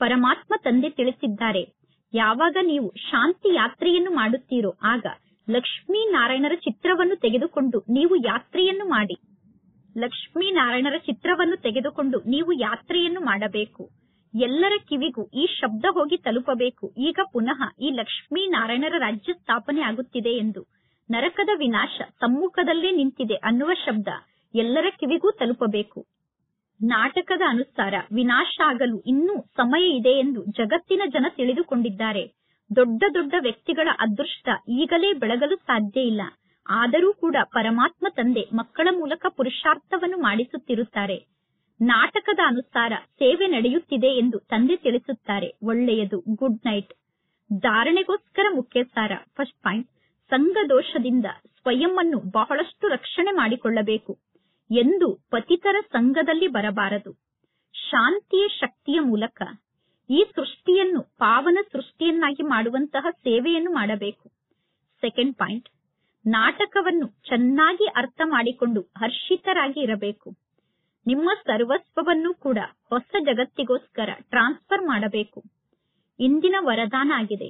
ಪರಮಾತ್ಮ ತಂದೆ ತಿಳಿಸಿದ್ದಾರೆ, ಯಾವಾಗ ನೀವು ಶಾಂತಿ ಯಾತ್ರೆಯನ್ನು ಮಾಡುತ್ತೀರೋ ಆಗ ಲಕ್ಷ್ಮೀ ನಾರಾಯಣರ ಚಿತ್ರವನ್ನು ತೆಗೆದುಕೊಂಡು ನೀವು ಯಾತ್ರೆಯನ್ನು ಮಾಡಿ. ಲಕ್ಷ್ಮೀ ನಾರಾಯಣರ ಚಿತ್ರವನ್ನು ತೆಗೆದುಕೊಂಡು ನೀವು ಯಾತ್ರೆಯನ್ನು ಮಾಡಬೇಕು. ಎಲ್ಲರ ಕಿವಿಗೂ ಈ ಶಬ್ದ ಹೋಗಿ ತಲುಪಬೇಕು, ಈಗ ಪುನಃ ಈ ಲಕ್ಷ್ಮೀ ನಾರಾಯಣರ ರಾಜ್ಯ ಸ್ಥಾಪನೆ ಆಗುತ್ತಿದೆ ಎಂದು. ನರಕದ ವಿನಾಶ ಸಮ್ಮುಖದಲ್ಲೇ ನಿಂತಿದೆ ಅನ್ನುವ ಶಬ್ದ ಎಲ್ಲರ ಕಿವಿಗೂ ತಲುಪಬೇಕು. ನಾಟಕದ ಅನುಸಾರ ವಿನಾಶ ಆಗಲು ಇನ್ನೂ ಸಮಯ ಇದೆ ಎಂದು ಜಗತ್ತಿನ ಜನ ತಿಳಿದುಕೊಂಡಿದ್ದಾರೆ. ದೊಡ್ಡ ದೊಡ್ಡ ವ್ಯಕ್ತಿಗಳ ಅದೃಷ್ಟ ಈಗಲೇ ಬೆಳಗಲು ಸಾಧ್ಯ ಇಲ್ಲ. ಆದರೂ ಕೂಡ ಪರಮಾತ್ಮ ತಂದೆ ಮಕ್ಕಳ ಮೂಲಕ ಪುರುಷಾರ್ಥವನ್ನು ಮಾಡಿಸುತ್ತಿರುತ್ತಾರೆ. ನಾಟಕದ ಅನುಸಾರ ಸೇವೆ ನಡೆಯುತ್ತಿದೆ ಎಂದು ತಂದೆ ತಿಳಿಸುತ್ತಾರೆ. ಒಳ್ಳೆಯದು. Good night. ಧಾರಣೆಗೋಸ್ಕರ ಮುಖ್ಯ ಸಾರ. ಫಸ್ಟ್ ಪಾಯಿಂಟ್, ಸಂಘ ದೋಷದಿಂದ ಸ್ವಯಂವನ್ನು ಬಹಳಷ್ಟು ರಕ್ಷಣೆ ಮಾಡಿಕೊಳ್ಳಬೇಕು. ಎಂದು ಪತಿತರ ಸಂಘದಲ್ಲಿ ಬರಬಾರದು. ಶಾಂತಿಯ ಶಕ್ತಿಯ ಮೂಲಕ ಈ ಸೃಷ್ಟಿಯನ್ನು ಪಾವನ ಸೃಷ್ಟಿಯನ್ನಾಗಿ ಮಾಡುವಂತಹ ಸೇವೆಯನ್ನು ಮಾಡಬೇಕು. ಸೆಕೆಂಡ್ ಪಾಯಿಂಟ್, ನಾಟಕವನ್ನು ಚೆನ್ನಾಗಿ ಅರ್ಥ ಮಾಡಿಕೊಂಡು ಹರ್ಷಿತರಾಗಿ ಇರಬೇಕು. ನಿಮ್ಮ ಸರ್ವಸ್ವವನ್ನು ಕೂಡ ಹೊಸ ಜಗತ್ತಿಗೋಸ್ಕರ ಟ್ರಾನ್ಸ್ಫರ್ ಮಾಡಬೇಕು. ಇಂದಿನ ವರದಾನ ಆಗಿದೆ.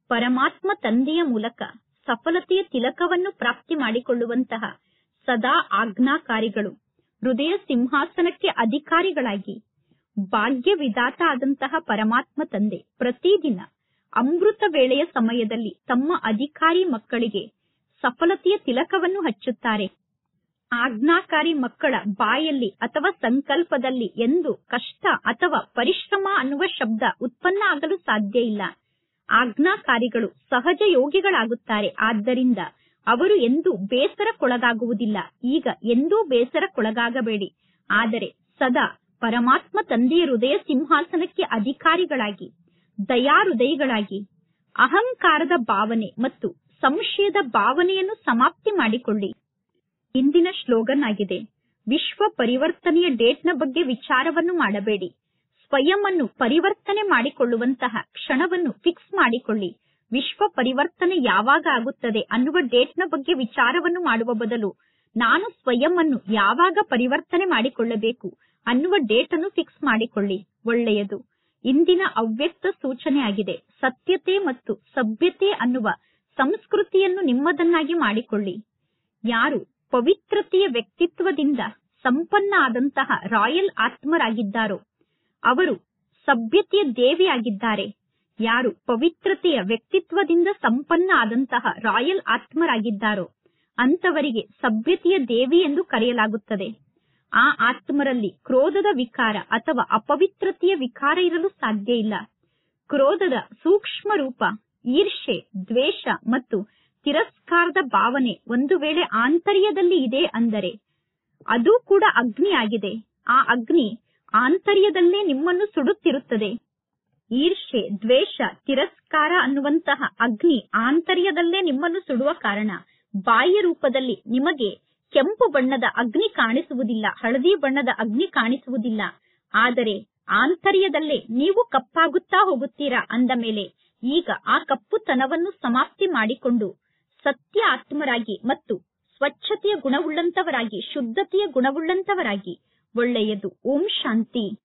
ಪರಮಾತ್ಮ ತಂದೆಯ ಮೂಲಕ ಸಫಲತೆಯ ತಿಲಕವನ್ನು ಪ್ರಾಪ್ತಿ ಮಾಡಿಕೊಳ್ಳುವಂತಹ ಸದಾ ಆಜ್ಞಾಕಾರಿಗಳು, ಹೃದಯ ಸಿಂಹಾಸನಕ್ಕೆ ಅಧಿಕಾರಿಗಳಾಗಿ ಭಾಗ್ಯ ವಿಧಾತ ಆದಂತಹ ಪರಮಾತ್ಮ ತಂದೆ ಪ್ರತಿದಿನ ಅಮೃತ ವೇಳೆಯ ಸಮಯದಲ್ಲಿ ತಮ್ಮ ಅಧಿಕಾರಿ ಮಕ್ಕಳಿಗೆ ಸಫಲತೆಯ ತಿಲಕವನ್ನು ಹಚ್ಚುತ್ತಾರೆ. ಆಜ್ಞಾಕಾರಿ ಮಕ್ಕಳ ಬಾಯಲ್ಲಿ ಅಥವಾ ಸಂಕಲ್ಪದಲ್ಲಿ ಎಂದು ಕಷ್ಟ ಅಥವಾ ಪರಿಶ್ರಮ ಅನ್ನುವ ಶಬ್ದ ಉತ್ಪನ್ನ ಆಗಲು ಸಾಧ್ಯ ಇಲ್ಲ. ಆಜ್ಞಾಕಾರಿಗಳು ಸಹಜ ಯೋಗಿಗಳಾಗುತ್ತಾರೆ. ಆದ್ದರಿಂದ ಅವರು ಎಂದೂ ಬೇಸರಕ್ಕೊಳಗಾಗುವುದಿಲ್ಲ. ಈಗ ಎಂದೂ ಬೇಸರಕ್ಕೊಳಗಾಗಬೇಡಿ. ಆದರೆ ಸದಾ ಪರಮಾತ್ಮ ತಂದೆಯ ಹೃದಯ ಸಿಂಹಾಸನಕ್ಕೆ ಅಧಿಕಾರಿಗಳಾಗಿ, ದಯಾಹೃದಯಿಗಳಾಗಿ, ಅಹಂಕಾರದ ಭಾವನೆ ಮತ್ತು ಸಂಶಯದ ಭಾವನೆಯನ್ನು ಸಮಾಪ್ತಿ ಮಾಡಿಕೊಳ್ಳಿ. ಇಂದಿನ ಸ್ಲೋಗನ್ ಆಗಿದೆ, ವಿಶ್ವ ಪರಿವರ್ತನೆಯ ಡೇಟ್ನ ಬಗ್ಗೆ ವಿಚಾರವನ್ನು ಮಾಡಬೇಡಿ. ಸ್ವಯಂ ಅನ್ನು ಪರಿವರ್ತನೆ ಮಾಡಿಕೊಳ್ಳುವಂತಹ ಕ್ಷಣವನ್ನು ಫಿಕ್ಸ್ ಮಾಡಿಕೊಳ್ಳಿ. ವಿಶ್ವ ಪರಿವರ್ತನೆ ಯಾವಾಗ ಆಗುತ್ತದೆ ಅನ್ನುವ ಡೇಟ್ನ ಬಗ್ಗೆ ವಿಚಾರವನ್ನು ಮಾಡುವ ಬದಲು ನಾನು ಸ್ವಯಂ ಅನ್ನು ಯಾವಾಗ ಪರಿವರ್ತನೆ ಮಾಡಿಕೊಳ್ಳಬೇಕು ಅನ್ನುವ ಡೇಟ್ ಅನ್ನು ಫಿಕ್ಸ್ ಮಾಡಿಕೊಳ್ಳಿ. ಒಳ್ಳೆಯದು. ಇಂದಿನ ಅವ್ಯಕ್ತ ಸೂಚನೆ ಆಗಿದೆ. ಸತ್ಯತೆ ಮತ್ತು ಸಭ್ಯತೆ ಅನ್ನುವ ಸಂಸ್ಕೃತಿಯನ್ನು ನಿಮ್ಮದನ್ನಾಗಿ ಮಾಡಿಕೊಳ್ಳಿ. ಯಾರು ಪವಿತ್ರತೆಯ ವ್ಯಕ್ತಿತ್ವದಿಂದ ಸಂಪನ್ನ ಆದಂತಹ ರಾಯಲ್ ಆತ್ಮರಾಗಿದ್ದಾರೋ ಅವರು ಸಭ್ಯತೆಯ ದೇವಿಯಾಗಿದ್ದಾರೆ. ಯಾರು ಪವಿತ್ರತೆಯ ವ್ಯಕ್ತಿತ್ವದಿಂದ ಸಂಪನ್ನ ಆದಂತಹ ರಾಯಲ್ ಆತ್ಮರಾಗಿದ್ದಾರೋ ಅಂತವರಿಗೆ ಸಭ್ಯತೆಯ ದೇವಿ ಎಂದು ಕರೆಯಲಾಗುತ್ತದೆ. ಆ ಆತ್ಮರಲ್ಲಿ ಕ್ರೋಧದ ವಿಕಾರ ಅಥವಾ ಅಪವಿತ್ರತೆಯ ವಿಕಾರ ಇರಲು ಸಾಧ್ಯ ಇಲ್ಲ. ಕ್ರೋಧದ ಸೂಕ್ಷ್ಮ ರೂಪ ಈರ್ಷೆ, ದ್ವೇಷ ಮತ್ತು ತಿರಸ್ಕಾರದ ಭಾವನೆ ಒಂದು ವೇಳೆ ಆಂತರ್ಯದಲ್ಲಿ ಇದೆ ಅಂದರೆ ಅದು ಕೂಡ ಅಗ್ನಿ ಆಗಿದೆ. ಆ ಅಗ್ನಿ ಆಂತರ್ಯದಲ್ಲೇ ನಿಮ್ಮನ್ನು ಸುಡುತ್ತಿರುತ್ತದೆ. ಈರ್ಷೆ, ದ್ವೇಷ, ತಿರಸ್ಕಾರ ಅನ್ನುವಂತಹ ಅಗ್ನಿ ಆಂತರ್ಯದಲ್ಲೇ ನಿಮ್ಮನ್ನು ಸುಡುವ ಕಾರಣ ಬಾಹ್ಯ ರೂಪದಲ್ಲಿ ನಿಮಗೆ ಕೆಂಪು ಬಣ್ಣದ ಅಗ್ನಿ ಕಾಣಿಸುವುದಿಲ್ಲ, ಹಳದಿ ಬಣ್ಣದ ಅಗ್ನಿ ಕಾಣಿಸುವುದಿಲ್ಲ. ಆದರೆ ಆಂತರ್ಯದಲ್ಲೇ ನೀವು ಕಪ್ಪಾಗುತ್ತಾ ಹೋಗುತ್ತೀರಾ. ಅಂದ ಮೇಲೆ ಈಗ ಆ ಕಪ್ಪುತನವನ್ನು ಸಮಾಪ್ತಿ ಮಾಡಿಕೊಂಡು ಸತ್ಯ ಆತ್ಮರಾಗಿ ಮತ್ತು ಸ್ವಚ್ಛತೆಯ ಗುಣವುಳ್ಳಂತವರಾಗಿ, ಶುದ್ಧತೆಯ ಗುಣವುಳ್ಳಂತವರಾಗಿ. ಒಳ್ಳೆಯದು. ಓಂ ಶಾಂತಿ.